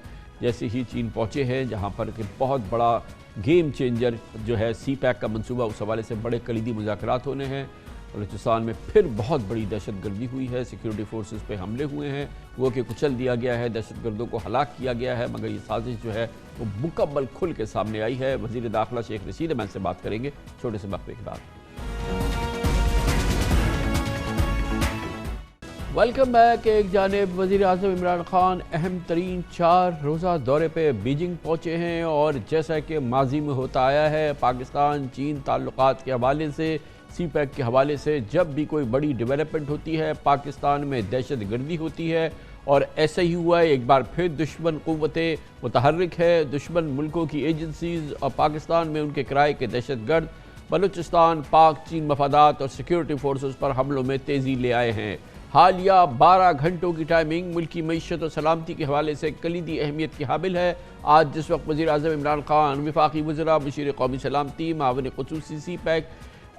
جیسے ہی چین پہنچے ہیں، جہاں پر کہ بہت بڑا گیم چینجر جو ہے سی پیک کا منصوبہ، اس حوالے سے بڑے کلیدی مذاکرات ہونے ہیں. بلوچستان میں پھر بہت بڑی دہشت گردی ہوئی ہے، سیکیورٹی فورسز پہ حملے ہوئے ہیں، وہ کہ کچل دیا گیا ہے، دہشت گردوں کو ہلاک کیا گیا ہے، مگر یہ سازش جو ہے وہ مکمل کھل کے سامنے آئی ہے. وزیر داخلہ شیخ رشید احمد سے بات کریں گے چھوٹے سے وقفے کے بعد. Welcome back. ایک جانب وزیر اعظم عمران خان اہم ترین 4 روزہ دورے پہ بیجنگ پہنچے ہیں، اور جیسا کہ ماضی میں ہوتا آیا ہے پاکستان چین تعلقات کے حوالے سے، سی پیک کے حوالے سے، جب بھی کوئی بڑی ڈیولپمنٹ ہوتی ہے پاکستان میں دہشت گردی ہوتی ہے. اور ایسا ہی ہوا ہے، ایک بار پھر دشمن قوتیں متحرک ہے، دشمن ملکوں کی ایجنسیز اور پاکستان میں ان کے کرائے کے دہشت گرد بلوچستان پاک چین مفادات اور سیکیورٹی فورسز پر حملوں میں تیزی لے آئے ہیں. حالیہ 12 گھنٹوں کی ٹائمنگ ملکی معیشت اور سلامتی کے حوالے سے کلیدی اہمیت کی حامل ہے. آج جس وقت وزیر اعظم عمران خان، وفاقی وزراء، مشیر قومی سلامتی، معاون خصوصی سی پیک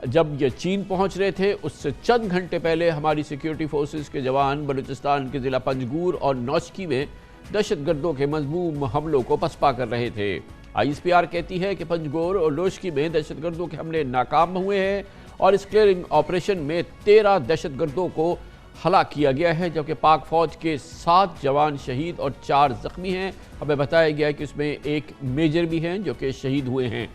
جب یہ چین پہنچ رہے تھے، اس سے چند گھنٹے پہلے ہماری سیکیورٹی فورسز کے جوان بلوچستان کے ضلع پنجگور اور نوشکی میں دہشت گردوں کے مذموم حملوں کو پسپا کر رہے تھے. ISPR کہتی ہے کہ پنجگور اور نوشکی میں دہشت گردوں کے حملے ناکام ہوئے ہیں، اور اس کلیئرنگ آپریشن میں 13 دہشت گردوں کو ہلاک کیا گیا ہے، جبکہ پاک فوج کے 7 جوان شہید اور 4 زخمی ہیں. ہمیں بتایا گیا کہ اس میں ایک میجر بھی ہیں جو کہ شہید ہوئے ہیں.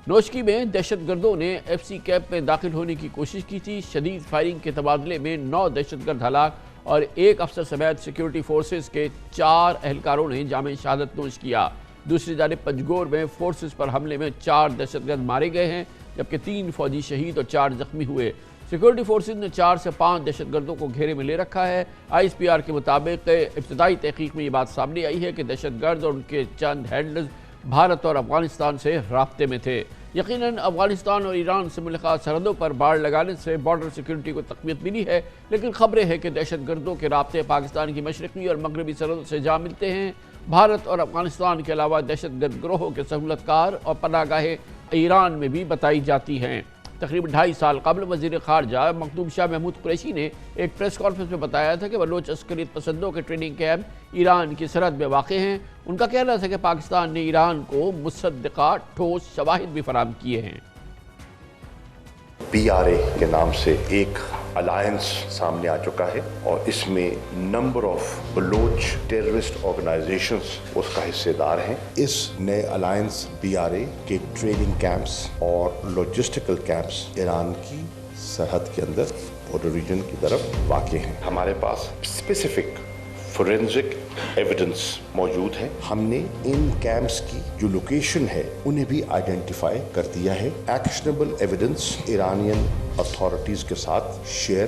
نوشکی میں دہشت گردوں نے FC کیمپ میں داخل ہونے کی کوشش کی تھی. شدید فائرنگ کے تبادلے میں 9 دہشت گرد ہلاک اور 1 افسر سمیت سیکیورٹی فورسز کے 4 اہلکاروں نے جامع شہادت نوش کیا. دوسری جانب پنجگور میں فورسز پر حملے میں 4 دہشت گرد مارے گئے ہیں، جبکہ 3 فوجی شہید اور 4 زخمی ہوئے. سیکیورٹی فورسز نے 4 سے 5 دہشت گردوں کو گھیرے میں لے رکھا ہے. ISPR کے مطابق ابتدائی تحقیق میں یہ بات سامنے آئی ہے کہ دہشت گرد اور ان کے چند ہینڈلرز بھارت اور افغانستان سے رابطے میں تھے. یقیناً افغانستان اور ایران سے ملحقہ سرحدوں پر باڑ لگانے سے بارڈر سیکیورٹی کو تقویت ملی ہے، لیکن خبریں ہیں کہ دہشت گردوں کے رابطے پاکستان کی مشرقی اور مغربی سرحدوں سے جا ملتے ہیں. بھارت اور افغانستان کے علاوہ دہشت گرد گروہوں کے سہولت کار اور پناہ گاہیں ایران میں بھی بتائی جاتی ہیں. تقریباً 2.5 سال قبل وزیر خارجہ مخدوم شاہ محمود قریشی نے ایک پریس کانفرنس میں بتایا تھا کہ بلوچ عسکریت پسندوں کے ٹریننگ کیمپ ایران کی سرحد میں واقع ہیں. ان کا کہنا تھا کہ پاکستان نے ایران کو مصدقہ ٹھوس شواہد بھی فراہم کیے ہیں. PRA کے نام سے ایک الائنس سامنے آ چکا ہے، اور اس میں number of Baloch terrorist organisations اس کا حصے دار ہیں. اس نئے الائنس PRA کے ٹریننگ کیمپس اور لاجسٹیکل کیمپس ایران کی سرحد کے اندر بارڈر ریجن کی طرف واقع ہیں. ہمارے پاس اسپیسیفک فورینزک ایویڈنس موجود ہے. ہم نے ان کیمپس کی جو لوکیشن ہے انہیں بھی آئیڈینٹیفائی کر دیا ہے. ایکشنیبل ایویڈنس ایرانین اتھارٹیز کے ساتھ شیئر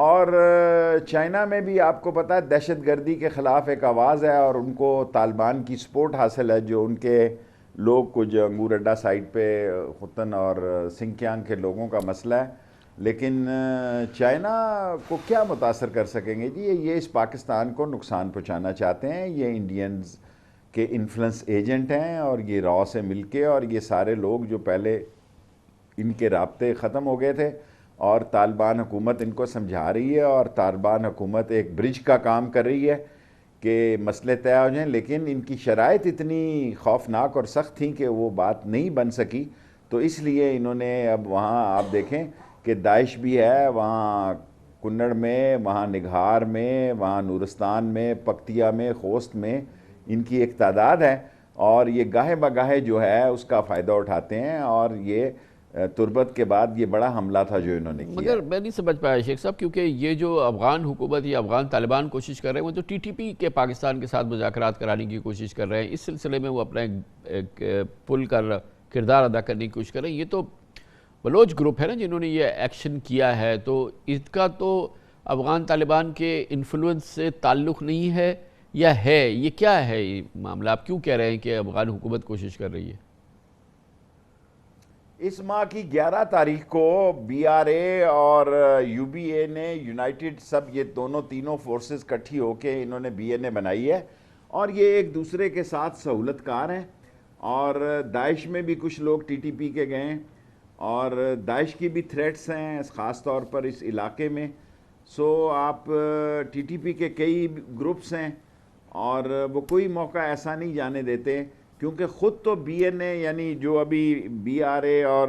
اور چائنا میں بھی آپ کو پتہ ہے دہشت گردی کے خلاف ایک آواز ہے اور ان کو طالبان کی سپورٹ حاصل ہے، جو ان کے لوگ کچھ انگور اڈا سائٹ پہ ختن اور سنکیانگ کے لوگوں کا مسئلہ ہے، لیکن چائنا کو کیا متاثر کر سکیں گے جی؟ یہ اس پاکستان کو نقصان پہنچانا چاہتے ہیں، یہ انڈینز کے انفلوئنس ایجنٹ ہیں، اور یہ راؤ سے مل کے، اور یہ سارے لوگ جو پہلے ان کے رابطے ختم ہو گئے تھے اور طالبان حکومت ان کو سمجھا رہی ہے، اور طالبان حکومت ایک برج کا کام کر رہی ہے کہ مسئلے طے ہو جائیں، لیکن ان کی شرائط اتنی خوفناک اور سخت تھیں کہ وہ بات نہیں بن سکی، تو اس لیے انہوں نے اب وہاں آپ دیکھیں کہ داعش بھی ہے وہاں کنڑ میں، وہاں نگہار میں، وہاں نورستان میں، پکتیا میں، خوست میں ان کی ایک تعداد ہے، اور یہ گاہے بگاہے جو ہے اس کا فائدہ اٹھاتے ہیں، اور یہ تربت کے بعد یہ بڑا حملہ تھا جو انہوں نے کیا۔ مگر میں نہیں سمجھ پایا شیخ صاحب، کیونکہ یہ جو افغان حکومت یا افغان طالبان کوشش کر رہے ہیں وہ تو ٹی ٹی پی کے پاکستان کے ساتھ مذاکرات کرانے کی کوشش کر رہے ہیں، اس سلسلے میں وہ اپنا ایک پل کر کردار ادا کرنے کی کوشش کر رہے ہیں۔ یہ تو بلوچ گروپ ہے نا جنہوں نے یہ ایکشن کیا ہے، تو اس کا تو افغان طالبان کے انفلوئنس سے تعلق نہیں ہے یا ہے؟ یہ کیا ہے یہ معاملہ؟ آپ کیوں کہہ رہے ہیں کہ افغان حکومت کوشش کر رہی ہے؟ اس ماہ کی 11 تاریخ کو بی آر اے اور یو بی اے نے یونائٹڈ یہ تینوں فورسز کٹھی ہو کے انہوں نے بی این اے بنائی ہے، اور یہ ایک دوسرے کے ساتھ سہولت کار ہیں، اور داعش میں بھی کچھ لوگ ٹی ٹی پی کے گئے ہیں، اور داعش کی بھی تھریٹس ہیں خاص طور پر اس علاقے میں، سو آپ ٹی ٹی پی کے کئی گروپس ہیں، اور وہ کوئی موقع ایسا نہیں جانے دیتے، کیونکہ خود تو بی این اے یعنی جو ابھی بی آر اے اور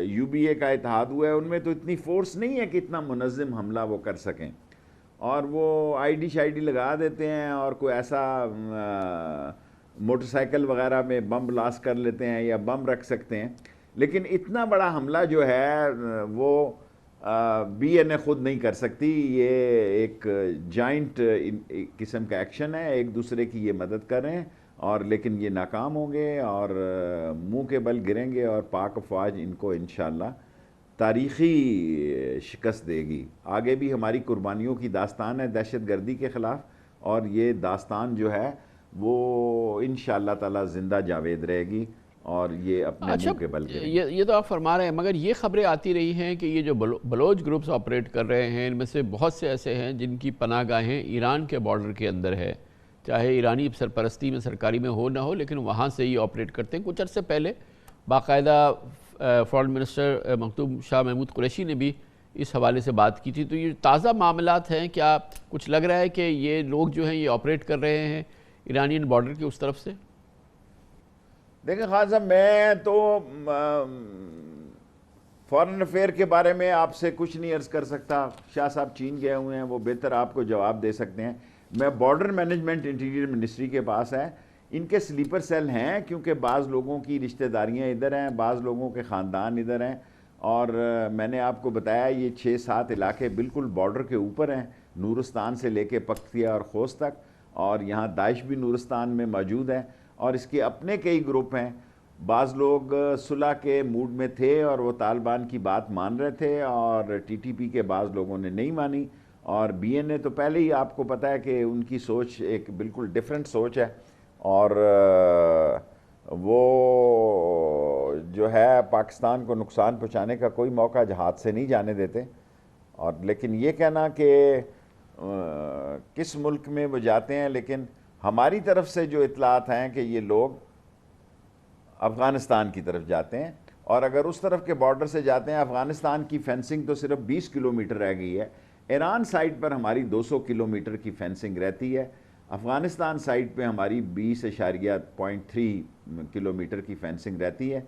یو بی اے کا اتحاد ہوا ہے ان میں تو اتنی فورس نہیں ہے کہ اتنا منظم حملہ وہ کر سکیں، اور وہ آئی ڈی شائی ڈی لگا دیتے ہیں اور کوئی ایسا موٹر سائیکل وغیرہ میں بم بلاسٹ کر لیتے ہیں یا بم رکھ سکتے ہیں، لیکن اتنا بڑا حملہ جو ہے وہ بی این اے خود نہیں کر سکتی۔ یہ ایک جائنٹ قسم کا ایکشن ہے، ایک دوسرے کی یہ مدد کر رہے ہیں، اور لیکن یہ ناکام ہوں گے اور منہ کے بل گریں گے، اور پاک افواج ان کو انشاءاللہ تاریخی شکست دے گی۔ آگے بھی ہماری قربانیوں کی داستان ہے دہشت گردی کے خلاف، اور یہ داستان جو ہے وہ انشاءاللہ تعالی زندہ جاوید رہے گی، اور یہ اپنے منہ کے بل گریں گے۔ یہ تو آپ فرما رہے ہیں، مگر یہ خبریں آتی رہی ہیں کہ یہ جو بلوچ گروپس آپریٹ کر رہے ہیں ان میں سے بہت سے ایسے ہیں جن کی پناہ گاہیں ایران کے بارڈر کے اندر ہے، چاہے ایرانی سرپرستی میں سرکاری میں ہو نہ ہو، لیکن وہاں سے ہی آپریٹ کرتے ہیں۔ کچھ عرصے پہلے باقاعدہ فورن منسٹر مختوم شاہ محمود قریشی نے بھی اس حوالے سے بات کی تھی، تو یہ تازہ معاملات ہیں، کیا کچھ لگ رہا ہے کہ یہ لوگ جو ہیں یہ آپریٹ کر رہے ہیں ایرانین بارڈر کی اس طرف سے؟ دیکھیں خان صاحب، میں تو فورن افیئر کے بارے میں آپ سے کچھ نہیں عرض کر سکتا، شاہ صاحب چین گئے ہوئے ہیں، وہ بہتر آپ کو جواب دے سکتے ہیں۔ میں بارڈر مینجمنٹ انٹیریئر منسٹری کے پاس ہے، ان کے سلیپر سیل ہیں، کیونکہ بعض لوگوں کی رشتہ داریاں ادھر ہیں، بعض لوگوں کے خاندان ادھر ہیں، اور میں نے آپ کو بتایا یہ 6-7 علاقے بالکل بارڈر کے اوپر ہیں، نورستان سے لے کے پکتیا اور خوست تک، اور یہاں داعش بھی نورستان میں موجود ہے، اور اس کے اپنے کئی گروپ ہیں۔ بعض لوگ صلح کے موڈ میں تھے اور وہ طالبان کی بات مان رہے تھے، اور ٹی ٹی پی کے بعض لوگوں نے نہیں مانی، اور بی این اے تو پہلے ہی آپ کو پتہ ہے کہ ان کی سوچ ایک بالکل ڈیفرنٹ سوچ ہے، اور وہ جو ہے پاکستان کو نقصان پہنچانے کا کوئی موقع ہاتھ سے نہیں جانے دیتے۔ اور لیکن یہ کہنا کہ کس ملک میں وہ جاتے ہیں، لیکن ہماری طرف سے جو اطلاعات ہیں کہ یہ لوگ افغانستان کی طرف جاتے ہیں، اور اگر اس طرف کے بارڈر سے جاتے ہیں، افغانستان کی فینسنگ تو صرف 20 کلومیٹر رہ گئی ہے، ایران سائٹ پر ہماری 200 کلومیٹر کی فینسنگ رہتی ہے، افغانستان سائٹ پہ ہماری 20.3 کلومیٹر کی فینسنگ رہتی ہے،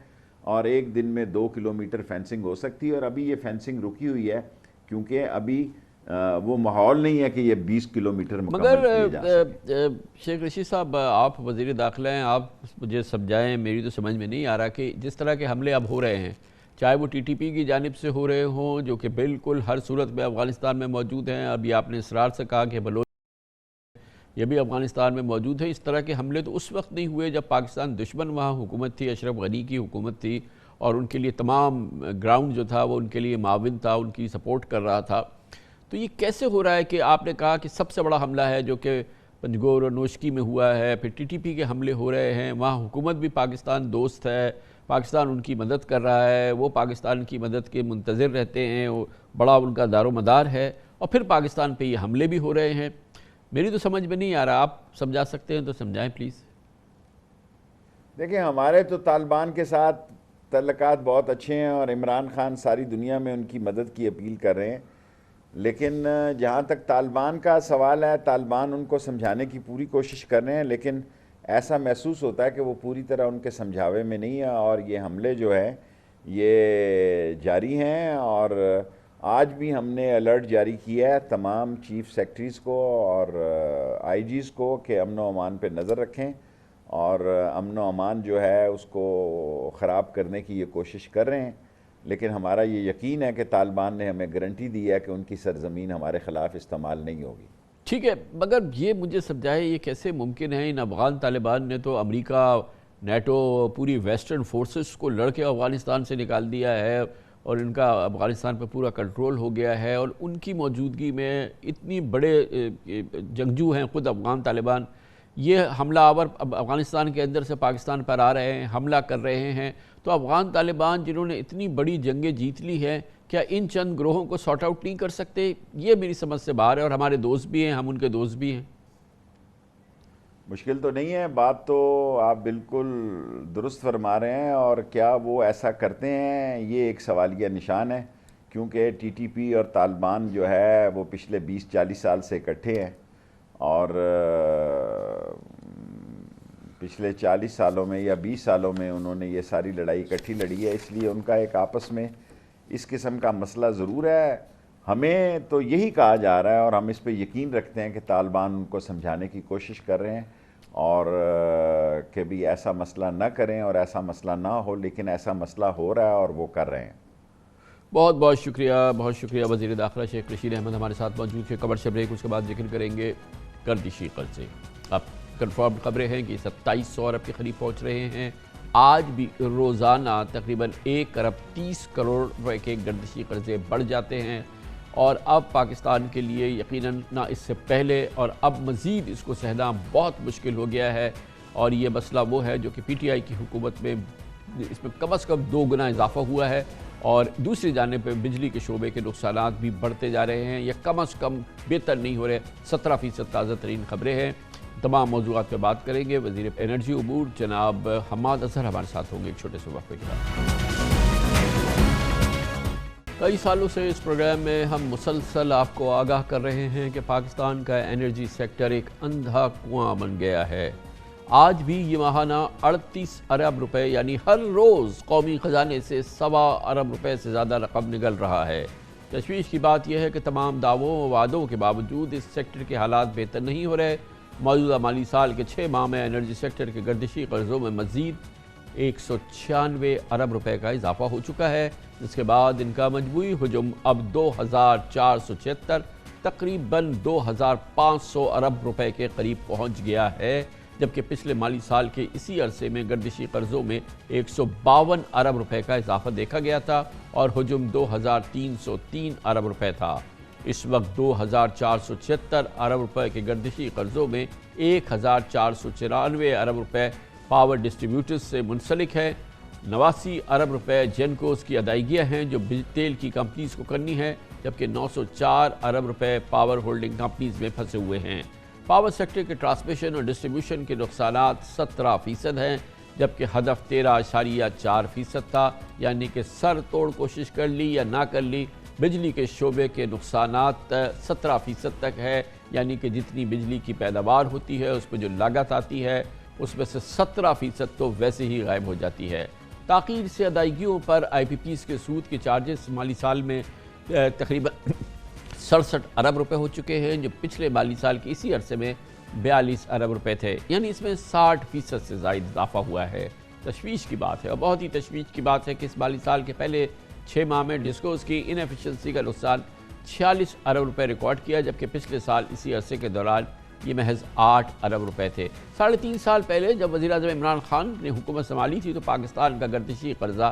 اور ایک دن میں 2 کلومیٹر فینسنگ ہو سکتی ہے، اور ابھی یہ فینسنگ رکی ہوئی ہے کیونکہ ابھی وہ ماحول نہیں ہے کہ یہ 20 کلومیٹر مکمل کیے جا سکے۔ مگر شیخ رشید صاحب، آپ وزیر داخلہ ہیں، آپ مجھے سمجھائیں، میری تو سمجھ میں نہیں آ رہا کہ جس طرح کے حملے اب ہو رہے ہیں، چاہے وہ ٹی ٹی پی کی جانب سے ہو رہے ہوں جو کہ بالکل ہر صورت میں افغانستان میں موجود ہیں، ابھی آپ نے اصرار سے کہا کہ بلوچ یہ بھی افغانستان میں موجود ہے، اس طرح کے حملے تو اس وقت نہیں ہوئے جب پاکستان دشمن وہاں حکومت تھی، اشرف غنی کی حکومت تھی، اور ان کے لیے تمام گراؤنڈ جو تھا وہ ان کے لیے معاون تھا، ان کی سپورٹ کر رہا تھا۔ تو یہ کیسے ہو رہا ہے کہ آپ نے کہا کہ سب سے بڑا حملہ ہے جو کہ پنجگور اور نوشکی میں ہوا ہے، پھر ٹی ٹی پی کے حملے ہو رہے ہیں، وہاں حکومت بھی پاکستان دوست ہے، پاکستان ان کی مدد کر رہا ہے، وہ پاکستان کی مدد کے منتظر رہتے ہیں، وہ بڑا ان کا دار و مدار ہے، اور پھر پاکستان پہ یہ حملے بھی ہو رہے ہیں. میری تو سمجھ میں نہیں آ رہا، آپ سمجھا سکتے ہیں تو سمجھائیں پلیز. دیکھیں ہمارے تو طالبان کے ساتھ تعلقات بہت اچھے ہیں اور عمران خان ساری دنیا میں ان کی مدد کی اپیل کر رہے ہیں، لیکن جہاں تک طالبان کا سوال ہے، طالبان ان کو سمجھانے کی پوری کوشش کر رہے ہیں، لیکن ایسا محسوس ہوتا ہے کہ وہ پوری طرح ان کے سمجھاوے میں نہیں ہے، اور یہ حملے جو ہے یہ جاری ہیں. اور آج بھی ہم نے الرٹ جاری کیا ہے تمام چیف سیکٹریز کو اور آئی جیز کو کہ امن و امان پہ نظر رکھیں، اور امن و امان جو ہے اس کو خراب کرنے کی یہ کوشش کر رہے ہیں. لیکن ہمارا یہ یقین ہے کہ طالبان نے ہمیں گارنٹی دی ہے کہ ان کی سرزمین ہمارے خلاف استعمال نہیں ہوگی. ٹھیک ہے، مگر یہ مجھے سمجھائے یہ کیسے ممکن ہے؟ ان افغان طالبان نے تو امریکہ، نیٹو، پوری ویسٹرن فورسز کو لڑ کے افغانستان سے نکال دیا ہے، اور ان کا افغانستان پہ پورا کنٹرول ہو گیا ہے، اور ان کی موجودگی میں اتنی بڑے جنگجو ہیں خود افغان طالبان، یہ حملہ آور افغانستان کے اندر سے پاکستان پر آ رہے ہیں، حملہ کر رہے ہیں. تو افغان طالبان جنہوں نے اتنی بڑی جنگیں جیت لی ہیں، کیا ان چند گروہوں کو سارٹ آؤٹ نہیں کر سکتے؟ یہ میری سمجھ سے باہر ہے، اور ہمارے دوست بھی ہیں، ہم ان کے دوست بھی ہیں. مشکل تو نہیں ہے، بات تو آپ بالکل درست فرما رہے ہیں، اور کیا وہ ایسا کرتے ہیں یہ ایک سوالیہ نشان ہے، کیونکہ ٹی ٹی پی اور طالبان جو ہے وہ پچھلے 20-40 سال سے اکٹھے ہیں، اور پچھلے 40 سالوں میں یا 20 سالوں میں انہوں نے یہ ساری لڑائی اکٹھی لڑی ہے، اس لیے ان کا ایک آپس میں اس قسم کا مسئلہ ضرور ہے. ہمیں تو یہی کہا جا رہا ہے، اور ہم اس پہ یقین رکھتے ہیں کہ طالبان ان کو سمجھانے کی کوشش کر رہے ہیں، اور کہ بھی ایسا مسئلہ نہ کریں اور ایسا مسئلہ نہ ہو، لیکن ایسا مسئلہ ہو رہا ہے اور وہ کر رہے ہیں. بہت بہت شکریہ وزیر داخلہ شیخ رشید احمد ہمارے ساتھ موجود تھے. کمرشل بریک، اس کے بعد ذکر کریں گے گردشی قرضے. اب کنفرم خبریں ہیں کہ 2700 ارب کے قریب پہنچ رہے ہیں. آج بھی روزانہ تقریباً 1 ارب 30 کروڑ روپے کے گردشی قرضے بڑھ جاتے ہیں، اور اب پاکستان کے لیے یقیناً نہ اس سے پہلے اور اب مزید اس کو سہنا بہت مشکل ہو گیا ہے. اور یہ مسئلہ وہ ہے جو کہ پی ٹی آئی کی حکومت میں اس میں کم از کم 2 گنا اضافہ ہوا ہے، اور دوسری جانب پہ بجلی کے شعبے کے نقصانات بھی بڑھتے جا رہے ہیں، یا کم از کم بہتر نہیں ہو رہے. 17% تازہ ترین خبریں ہیں. تمام موضوعات پہ بات کریں گے. وزیر انرجی امور جناب حماد اظہر ہمارے ساتھ ہوں گے ایک چھوٹے سے وقفے کے بعد. کئی سالوں سے اس پروگرام میں ہم مسلسل آپ کو آگاہ کر رہے ہیں کہ پاکستان کا انرجی سیکٹر ایک اندھا کنواں بن گیا ہے. آج بھی یہ ماہانہ 38 ارب روپے یعنی ہر روز قومی خزانے سے 1.25 ارب روپے سے زیادہ رقم نکل رہا ہے. تشویش کی بات یہ ہے کہ تمام دعووں و وعدوں کے باوجود اس سیکٹر کے حالات بہتر نہیں ہو رہے. موجودہ مالی سال کے 6 ماہ میں انرجی سیکٹر کے گردشی قرضوں میں مزید 196 ارب روپے کا اضافہ ہو چکا ہے، جس کے بعد ان کا مجموعی حجم اب 2476 تقریباً 2500 ارب روپے کے قریب پہنچ گیا ہے، جبکہ پچھلے مالی سال کے اسی عرصے میں گردشی قرضوں میں 152 ارب روپے کا اضافہ دیکھا گیا تھا، اور حجم 2303 ارب روپے تھا. اس وقت 2476 ارب روپے کے گردشی قرضوں میں 1494 ارب روپے پاور ڈسٹریبیوٹرز سے منسلک ہے. 89 ارب روپے جینکوز کی ادائیگیاں ہیں جو تیل کی کمپنیز کو کرنی ہے، جبکہ 904 ارب روپے پاور ہولڈنگ کمپنیز میں پھنسے ہوئے ہیں. پاور سیکٹر کے ٹرانسمیشن اور ڈسٹریبیوشن کے نقصانات 17% ہیں، جبکہ ہدف 13.4% تھا، یعنی کہ سر توڑ کوشش کر لی یا نہ کر لی. بجلی کے شعبے کے نقصانات 17% تک ہے، یعنی کہ جتنی بجلی کی پیداوار ہوتی ہے اس پہ جو لاگت آتی ہے اس میں سے 17% تو ویسے ہی غائب ہو جاتی ہے. تاخیر سے ادائیگیوں پر آئی پی پیز کے سود کے چارجز مالی سال میں تقریباً 67 ارب روپے ہو چکے ہیں، جو پچھلے مالی سال کے اسی عرصے میں 42 ارب روپے تھے، یعنی اس میں 60% سے زائد اضافہ ہوا ہے. تشویش کی بات ہے، اور بہت ہی تشویش کی بات ہے کہ اس مالی سال کے پہلے 6 ماہ میں ڈسکوز کی انیفیشنسی کا نقصان 46 ارب روپے ریکارڈ کیا، جبکہ پچھلے سال اسی عرصے کے دوران یہ محض 8 ارب روپے تھے. 3.5 سال پہلے جب وزیر اعظم عمران خان نے حکومت سنبھالی تھی تو پاکستان کا گردشی قرضہ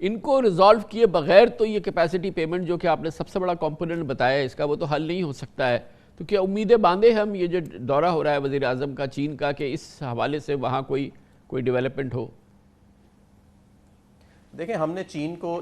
ان کو ریزالو کیے بغیر تو یہ کیپیسٹی پیمنٹ جو کہ آپ نے سب سے بڑا کمپوننٹ بتایا ہے اس کا وہ تو حل نہیں ہو سکتا ہے. تو کیا امیدیں باندھے ہم یہ جو دورہ ہو رہا ہے وزیر اعظم کا چین کا کہ اس حوالے سے وہاں کوئی ڈیولپمنٹ ہو؟ دیکھیں ہم نے چین کو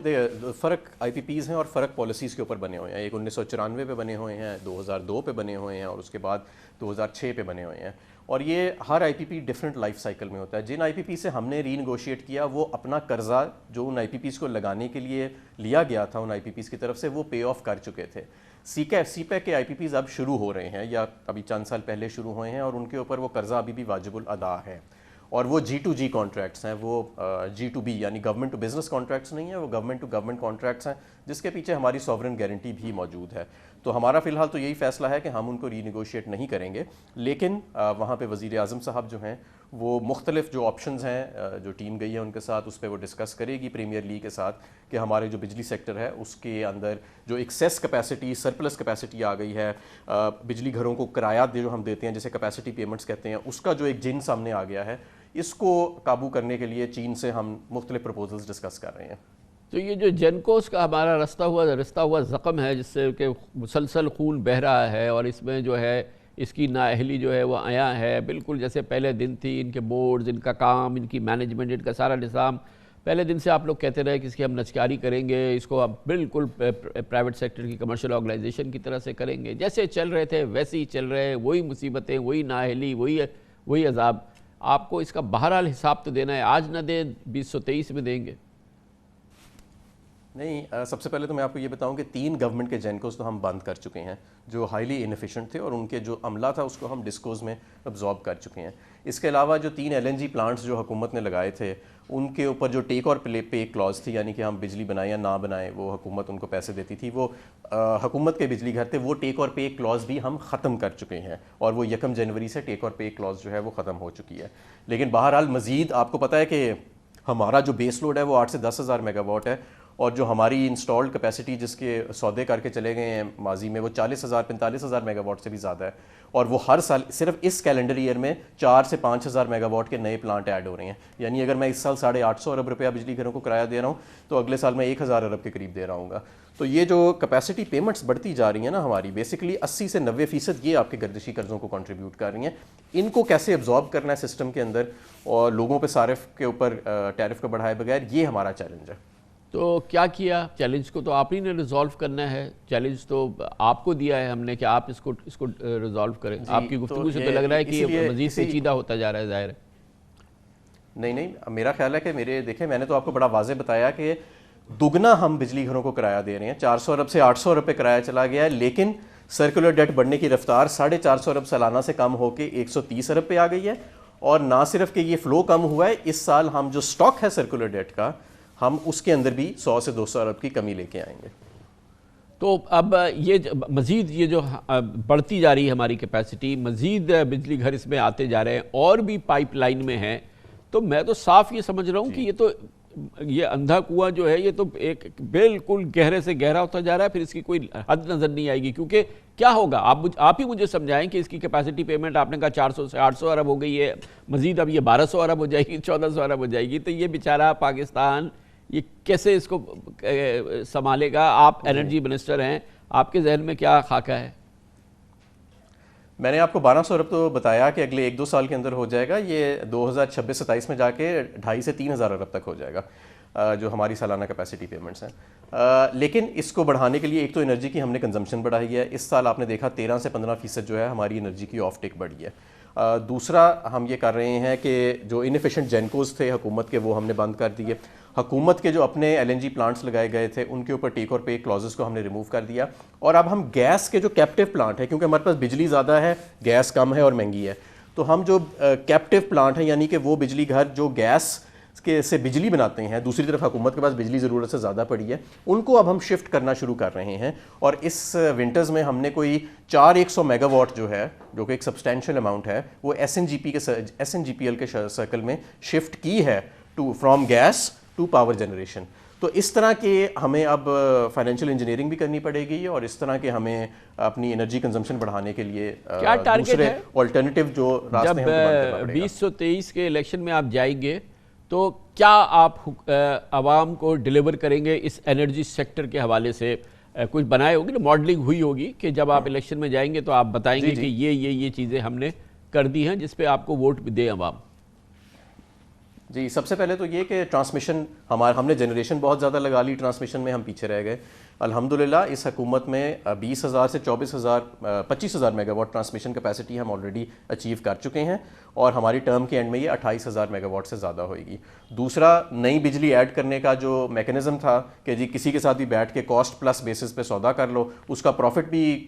فرق آئی پی پیز ہیں اور فرق پالیسیز کے اوپر بنے ہوئے ہیں. ایک 1994 پہ بنے ہوئے ہیں, 2002 پہ بنے ہوئے ہیں اور اس کے بعد 2006 پہ بنے ہوئے ہیں. اور یہ ہر آئی پی پی ڈفرینٹ لائف سائیکل میں ہوتا ہے. جن آئی پی پی سے ہم نے ری نیگوشیٹ کیا وہ اپنا قرضہ جو ان آئی پی پیز کو لگانے کے لیے لیا گیا تھا ان آئی پی پیز کی طرف سے وہ پے آف کر چکے تھے. سی پیک کے آئی پی پیز اب شروع ہو رہے ہیں یا ابھی چند سال پہلے شروع ہوئے ہیں اور ان کے اوپر وہ قرضہ ابھی بھی واجب الادا ہے. اور وہ G2G کانٹریکٹس ہیں, وہ G2B یعنی گورنمنٹ ٹو بزنس کانٹریکٹس نہیں ہیں, وہ گورنمنٹ ٹو گورنمنٹ کانٹریکٹس ہیں جس کے پیچھے ہماری سوورن گارنٹی بھی موجود ہے. تو ہمارا فی الحال تو یہی فیصلہ ہے کہ ہم ان کو ری نیگوشیٹ نہیں کریں گے, لیکن وہاں پہ وزیر اعظم صاحب جو ہیں وہ مختلف جو آپشنز ہیں جو ٹیم گئی ہے ان کے ساتھ اس پہ وہ ڈسکس کرے گی پریمیئر لیگ کے ساتھ کہ ہمارے جو بجلی سیکٹر ہے اس کے اندر جو ایکسیس کیپیسٹی سرپلس کیپیسٹی آ گئی ہے, بجلی گھروں کو کرایہ جو ہم دیتے ہیں جسے کیپیسٹی پیمنٹس کہتے ہیں, اس کا جو ایک جن سامنے آ گیا ہے, اس کو قابو کرنے کے لیے چین سے ہم مختلف پروپوزلز ڈسکس کر رہے ہیں. تو یہ جو جینکوس کا ہمارا رستہ ہوا زخم ہے جس سے کہ مسلسل خون بہہ رہا ہے اور اس میں جو ہے اس کی نااہلی جو ہے وہ آیا ہے, بالکل جیسے پہلے دن تھی. ان کے بورڈز, ان کا کام, ان کی مینجمنٹ, ان کا سارا نظام پہلے دن سے آپ لوگ کہتے رہے کہ اس کی ہم نجکاری کریں گے, اس کو اب بالکل پرائیویٹ سیکٹر کی کمرشل آرگنائزیشن کی طرح سے کریں گے. جیسے چل رہے تھے ویسے ہی چل رہے ہیں, وہی مصیبتیں, وہی نااہلی, وہی عذاب. آپ کو اس کا بہرحال حساب تو دینا ہے, آج نہ دیں 2023 میں دیں گے. نہیں, سب سے پہلے تو میں آپ کو یہ بتاؤں کہ 3 گورنمنٹ کے جینکوز تو ہم بند کر چکے ہیں جو ہائیلی انیفیشنٹ تھے اور ان کے جو عملہ تھا اس کو ہم ڈسکوز میں ابزارب کر چکے ہیں. اس کے علاوہ جو 3 LNG پلانٹس جو حکومت نے لگائے تھے ان کے اوپر جو ٹیک اور پے کلاز تھی, یعنی کہ ہم بجلی بنائیں یا نہ بنائیں وہ حکومت ان کو پیسے دیتی تھی, وہ حکومت کے بجلی گھر تھے, وہ ٹیک اور پے کلاز بھی ہم ختم کر چکے ہیں اور وہ 1 جنوری سے ٹیک اور پے کلاز جو ہے وہ ختم ہو چکی ہے. لیکن بہرحال مزید آپ کو پتہ ہے کہ ہمارا جو بیس لوڈ ہے وہ 8 سے 10,000 میگا واٹ ہے اور جو ہماری انسٹالڈ کیپیسٹی جس کے سودے کر کے چلے گئے ہیں ماضی میں وہ 40,000-45,000 میگا واٹ سے بھی زیادہ ہے. اور وہ ہر سال صرف اس کیلنڈر ایئر میں 4 سے 5,000 میگا واٹ کے نئے پلانٹ ایڈ ہو رہے ہیں. یعنی اگر میں اس سال 850 ارب روپیہ بجلی گھروں کو کرایہ دے رہا ہوں تو اگلے سال میں 1,000 ارب کے قریب دے رہا ہوں گا. تو یہ جو کیپیسٹی پیمنٹس بڑھتی جا رہی ہیں نا ہماری, بیسکلی 80 سے 90% یہ آپ کے گردشی قرضوں کو کنٹریبیوٹ کر رہی ہیں. ان کو کیسے ایبزارب کرنا ہے سسٹم کے اندر اور لوگوں پہ صارف کے اوپر ٹیرف کو بڑھائے بغیر, یہ ہمارا چیلنج ہے. تو کیا کیا چیلنج کو تو آپ ہی نے ریزالو کرنا ہے, چیلنج تو آپ کو دیا ہے ہم نے کہ آپ اس کو ریزالو کریں. آپ کی گفتگو سے تو لگ رہا ہے کہ یہ مزید پیچیدہ ہوتا جا رہا ہے, ظاہر ہے. نہیں, میرا خیال ہے کہ دیکھیں میں نے تو آپ کو بڑا واضح بتایا کہ دگنا ہم بجلی گھروں کو کرایہ دے رہے ہیں. 400 ارب سے 800 ارب پہ کرایہ چلا گیا ہے, لیکن سرکولر ڈیٹ بڑھنے کی رفتار 450 ارب سالانہ سے کم ہو کے 130 ارب پہ آ گئی ہے. اور نہ صرف کہ یہ فلو کم ہوا ہے, اس سال ہم جو سٹاک ہے سرکولر ڈیٹ کا ہم اس کے اندر بھی 100 سے 200 ارب کی کمی لے کے آئیں گے. تو اب یہ مزید یہ جو بڑھتی جا رہی ہے ہماری کیپیسٹی, مزید بجلی گھر اس میں آتے جا رہے ہیں اور بھی پائپ لائن میں ہیں, تو میں تو صاف یہ سمجھ رہا ہوں کہ یہ اندھا کنواں جو ہے یہ تو ایک بالکل گہرے سے گہرا ہوتا جا رہا ہے, پھر اس کی کوئی حد نظر نہیں آئے گی. کیونکہ کیا ہوگا, آپ ہی مجھے سمجھائیں کہ اس کی کیپیسٹی پیمنٹ آپ نے کہا 400 سے 800 ارب ہو گئی ہے, مزید اب یہ 1200 ارب ہو جائے گی, 1400 ارب ہو جائے گی, تو یہ بیچارہ پاکستان یہ کیسے اس کو سنبھالے گا؟ آپ انرجی منسٹر ہیں, آپ کے ذہن میں کیا خاکہ ہے؟ میں نے آپ کو 1200 ارب تو بتایا کہ اگلے 1-2 سال کے اندر ہو جائے گا, یہ 2026-27 میں جا کے 2.5 سے 3,000 ارب تک ہو جائے گا جو ہماری سالانہ کیپیسٹی پیمنٹس ہیں. لیکن اس کو بڑھانے کے لیے ایک تو انرجی کی ہم نے کنزمپشن بڑھائی ہے. اس سال آپ نے دیکھا 13 سے 15% جو ہے ہماری انرجی کی آف ٹیک بڑھی ہے. دوسرا ہم یہ کر رہے ہیں کہ جو انیفیشنٹ جینکوز تھے حکومت کے وہ ہم نے بند کر دیے. حکومت کے جو اپنے LNG پلانٹس لگائے گئے تھے ان کے اوپر ٹیک اور پے کلازز کو ہم نے ریموو کر دیا. اور اب ہم گیس کے جو کیپٹیو پلانٹ ہے, کیونکہ ہمارے پاس بجلی زیادہ ہے, گیس کم ہے اور مہنگی ہے, تو ہم جو کیپٹیو پلانٹ ہیں یعنی کہ وہ بجلی گھر جو گیس کے سے بجلی بناتے ہیں, دوسری طرف حکومت کے پاس بجلی ضرورت سے زیادہ پڑی ہے, ان کو اب ہم شفٹ کرنا شروع کر رہے ہیں. اور اس ونٹرز میں ہم نے کوئی 400 میگا واٹ جو ہے, جو کہ ایک سبسٹینشیل اماؤنٹ ہے, وہ SNGPL کے سرکل میں شفٹ کی ہے from gas to power generation. تو اس طرح کے ہمیں اب فائنینشیل انجینئرنگ بھی کرنی پڑے گی اور اس طرح کے ہمیں اپنی انرجی کنزمپشن بڑھانے کے لیے کیا ٹارگٹ ہے آلٹرنیٹیو جو راستے ہیں. جب 2023 کے الیکشن میں آپ جائیں گے تو کیا آپ عوام کو ڈیلیور کریں گے اس انرجی سیکٹر کے حوالے سے؟ کچھ بنائے ہوگی نا، ماڈلنگ ہوئی ہوگی کہ جب آپ الیکشن میں جائیں گے تو آپ بتائیں گے کہ یہ چیزیں ہم نے کر دی ہیں جس پہ آپ کو ووٹ بھی دے عوام. جی، سب سے پہلے تو یہ کہ ٹرانسمیشن ہم نے جنریشن بہت زیادہ لگا لی، ٹرانسمیشن میں ہم پیچھے رہ گئے. الحمدللہ اس حکومت میں 20,000 سے 25,000 میگا واٹ ٹرانسمیشن کیپیسٹی ہم آلریڈی اچیو کر چکے ہیں، اور ہماری ٹرم کے اینڈ میں یہ 28,000 میگا واٹ سے زیادہ ہوئے گی. دوسرا، نئی بجلی ایڈ کرنے کا جو میکنزم تھا کہ جی کسی کے ساتھ بھی بیٹھ کے کاسٹ پلس بیسس پہ سودا کر لو، اس کا پروفٹ بھی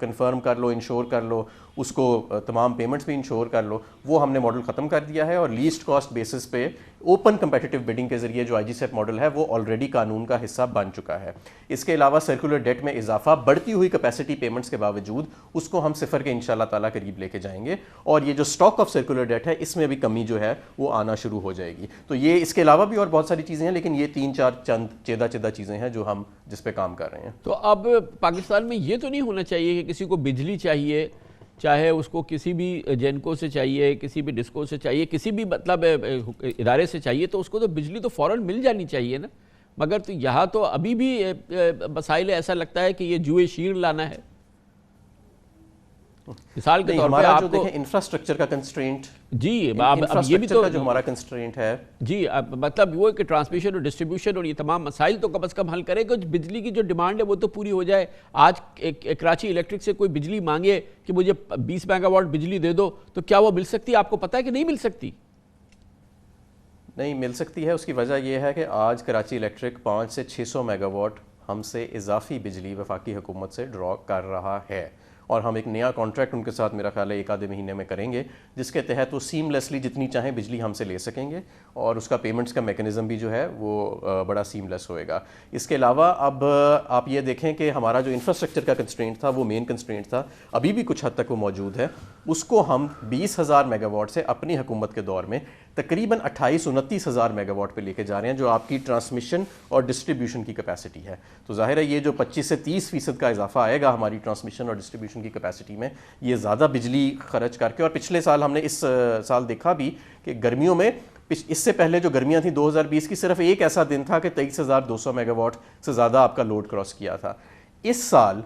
کنفرم کر لو، انشور کر لو، اس کو تمام پیمنٹس بھی انشور کر لو، وہ ہم نے ماڈل ختم کر دیا ہے. اور لیسٹ کاسٹ بیسس پہ اوپن کمپیٹیٹیو بڈنگ کے ذریعے جو IGCEP ماڈل ہے وہ آلریڈی قانون کا حصہ بن چکا ہے. اس کے علاوہ سرکولر ڈیٹ میں اضافہ بڑھتی ہوئی کیپیسٹی پیمنٹس کے باوجود اس کو ہم صفر کے انشاءاللہ تعالیٰ قریب لے کے جائیں گے، اور یہ جو سٹاک آف سرکولر ڈیٹ ہے اس میں بھی کمی جو ہے وہ آنا شروع ہو جائے گی. تو یہ اس کے علاوہ بھی اور بہت ساری چیزیں ہیں، لیکن یہ 3-4 چند چیدہ چیزیں ہیں جو ہم جس پہ کام کر رہے ہیں. تو اب پاکستان میں یہ تو نہیں ہونا چاہیے کہ کسی کو بجلی چاہیے، چاہے اس کو کسی بھی جینکو سے چاہیے، کسی بھی ڈسکو سے چاہیے، کسی بھی مطلب ادارے سے چاہیے، تو اس کو تو بجلی تو فوراً مل جانی چاہیے نا. مگر تو یہاں تو ابھی بھی مسائل ایسا لگتا ہے کہ یہ جوئے شیر لانا ہے. مثال کے طور پر آپ کو دیکھیں انفراسٹرکچر کا کنسٹرینٹ، جی اب یہ بھی تو جو ہمارا کنسٹرینٹ ہے، جی مطلب وہ کہ ٹرانسمیشن اور ڈسٹریبیوشن اور یہ تمام مسائل تو کم از کم حل کرے کہ بجلی کی جو ڈیمانڈ ہے وہ تو پوری ہو جائے. آج کراچی الیکٹرک سے کوئی بجلی مانگے کہ مجھے 20 میگا واٹ بجلی دے دو، تو کیا وہ مل سکتی ہے؟ آپ کو پتہ ہے کہ نہیں مل سکتی. نہیں مل سکتی ہے. اس کی وجہ یہ ہے کہ آج کراچی الیکٹرک 500 سے 600 میگا واٹ ہم سے اضافی بجلی وفاقی حکومت سے ڈرا کر رہا ہے، اور ہم ایک نیا کانٹریکٹ ان کے ساتھ میرا خیال ہے 1 آدھے مہینے میں کریں گے، جس کے تحت وہ سیملیسلی جتنی چاہیں بجلی ہم سے لے سکیں گے، اور اس کا پیمنٹس کا میکنزم بھی جو ہے وہ بڑا سیملیس ہوئے گا. اس کے علاوہ اب آپ یہ دیکھیں کہ ہمارا جو انفراسٹرکچر کا کنسٹرینٹ تھا وہ مین کنسٹرینٹ تھا، ابھی بھی کچھ حد تک وہ موجود ہے. اس کو ہم 20,000 میگا واٹ سے اپنی حکومت کے دور میں تقریباً 28-29,000 میگا واٹ پہ لے کے جا رہے ہیں، جو آپ کی ٹرانسمیشن اور ڈسٹریبیوشن کی کیپیسٹی ہے. تو ظاہر ہے یہ جو 25 سے 30% کا اضافہ آئے گا ہماری ٹرانسمیشن اور ڈسٹریبیوشن کی کیپیسٹی میں، یہ زیادہ بجلی خرچ کر کے. اور پچھلے سال ہم نے اس سال دیکھا بھی کہ گرمیوں میں، اس سے پہلے جو گرمیاں تھیں 2020 کی، صرف ایک ایسا دن تھا کہ 23,200 میگا واٹ سے زیادہ آپ کا لوڈ کراس کیا تھا. اس سال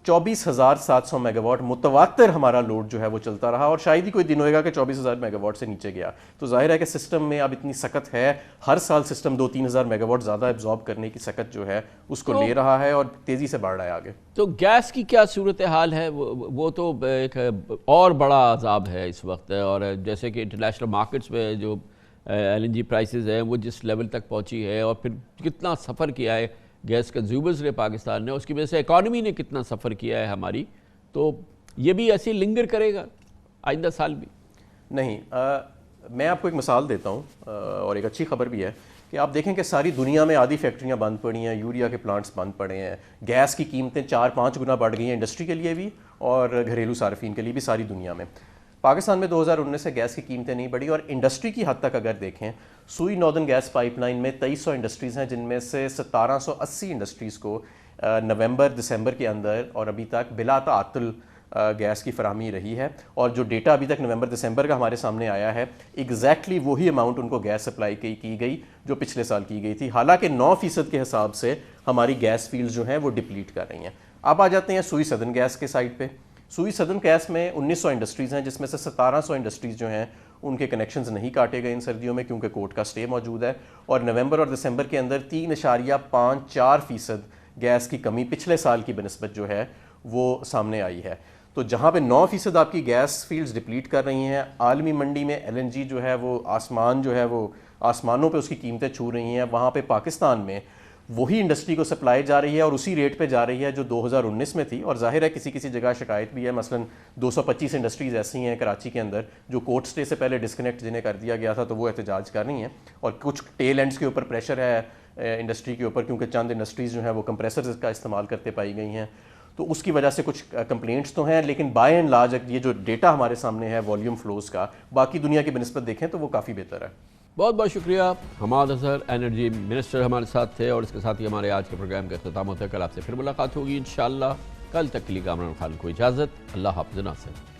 24,700 میگا واٹ متواتر ہمارا لوڈ جو ہے وہ چلتا رہا، اور شاید ہی کوئی دن ہوئے گا کہ 24,000 میگا واٹ سے نیچے گیا. تو ظاہر ہے کہ سسٹم میں اب اتنی سخت ہے، ہر سال سسٹم 2-3 ہزار میگا واٹ زیادہ ایبزارب کرنے کی سخت جو ہے اس کو لے رہا ہے، اور تیزی سے بڑھ رہا ہے آگے. تو گیس کی کیا صورتحال ہے؟ وہ تو ایک اور بڑا عذاب ہے اس وقت، اور جیسے کہ انٹرنیشنل مارکیٹس میں جو LNG پرائسز ہیں وہ جس لیول تک پہنچی ہے، اور پھر کتنا سفر کیا ہے گیس کنزیومرز نے پاکستان نے، اس کی وجہ سے اکانومی نے کتنا سفر کیا ہے ہماری. تو یہ بھی ایسے لنگر کرے گا آئندہ سال بھی؟ نہیں، میں آپ کو ایک مثال دیتا ہوں، اور ایک اچھی خبر بھی ہے کہ آپ دیکھیں کہ ساری دنیا میں آدھی فیکٹریاں بند پڑی ہیں، یوریا کے پلانٹس بند پڑے ہیں، گیس کی قیمتیں 4-5 گنا بڑھ گئی ہیں انڈسٹری کے لیے بھی اور گھریلو صارفین کے لیے بھی ساری دنیا میں. پاکستان میں 2019 سے گیس کی قیمتیں نہیں بڑھی، اور انڈسٹری کی حد تک اگر دیکھیں، سوئی ناردرن گیس پائپ لائن میں 2300 انڈسٹریز ہیں، جن میں سے 1780 انڈسٹریز کو نومبر-دسمبر کے اندر اور ابھی تک بلا تعطل گیس کی فراہمی رہی ہے. اور جو ڈیٹا ابھی تک نومبر-دسمبر کا ہمارے سامنے آیا ہے، ایگزیکٹلی وہی اماؤنٹ ان کو گیس سپلائی کی گئی جو پچھلے سال کی گئی تھی، حالانکہ 9% کے حساب سے ہماری گیس فیلڈز جو ہیں وہ ڈپلیٹ کر رہی ہیں. اب آ جاتے ہیں سوئی سدرن گیس کے سائڈ پہ. سوئی سدرن گیس میں 1900 انڈسٹریز ہیں، جس میں سے 1700 انڈسٹریز جو ہیں ان کے کنیکشنز نہیں کاٹے گئے ان سردیوں میں، کیونکہ کورٹ کا سٹے موجود ہے. اور نومبر اور دسمبر کے اندر 3.54% گیس کی کمی پچھلے سال کی بنسبت جو ہے وہ سامنے آئی ہے. تو جہاں پہ 9% آپ کی گیس فیلڈز ڈپلیٹ کر رہی ہیں، عالمی منڈی میں LNG جو ہے وہ آسمانوں پہ اس کی قیمتیں چھو رہی ہیں، وہاں پہ پاکستان میں وہی انڈسٹری کو سپلائی جا رہی ہے اور اسی ریٹ پہ جا رہی ہے جو 2019 میں تھی. اور ظاہر ہے کسی جگہ شکایت بھی ہے، مثلا 225 انڈسٹریز ایسی ہیں کراچی کے اندر جو کورٹ سٹے سے پہلے ڈسکنیکٹ جنہیں کر دیا گیا تھا، تو وہ احتجاج کر رہی ہیں. اور کچھ ٹیل اینڈز کے اوپر پریشر ہے انڈسٹری کے اوپر، کیونکہ چند انڈسٹریز جو ہیں وہ کمپریسرز کا استعمال کرتے پائی گئی ہیں، تو اس کی وجہ سے کچھ کمپلینٹس تو ہیں. لیکن بائی اینڈ لارج یہ جو ڈیٹا ہمارے سامنے ہے والیوم فلوز کا، باقی دنیا کی بنسبت دیکھیں تو وہ کافی بہتر ہے. بہت بہت شکریہ. حماد اظہر انرجی منسٹر ہمارے ساتھ تھے، اور اس کے ساتھ ہی ہمارے آج کے پروگرام کا اختتام ہوتا ہے. کل آپ سے پھر ملاقات ہوگی انشاءاللہ. کل تک کے لیے کامران خان کو اجازت. اللہ حافظ ناصر.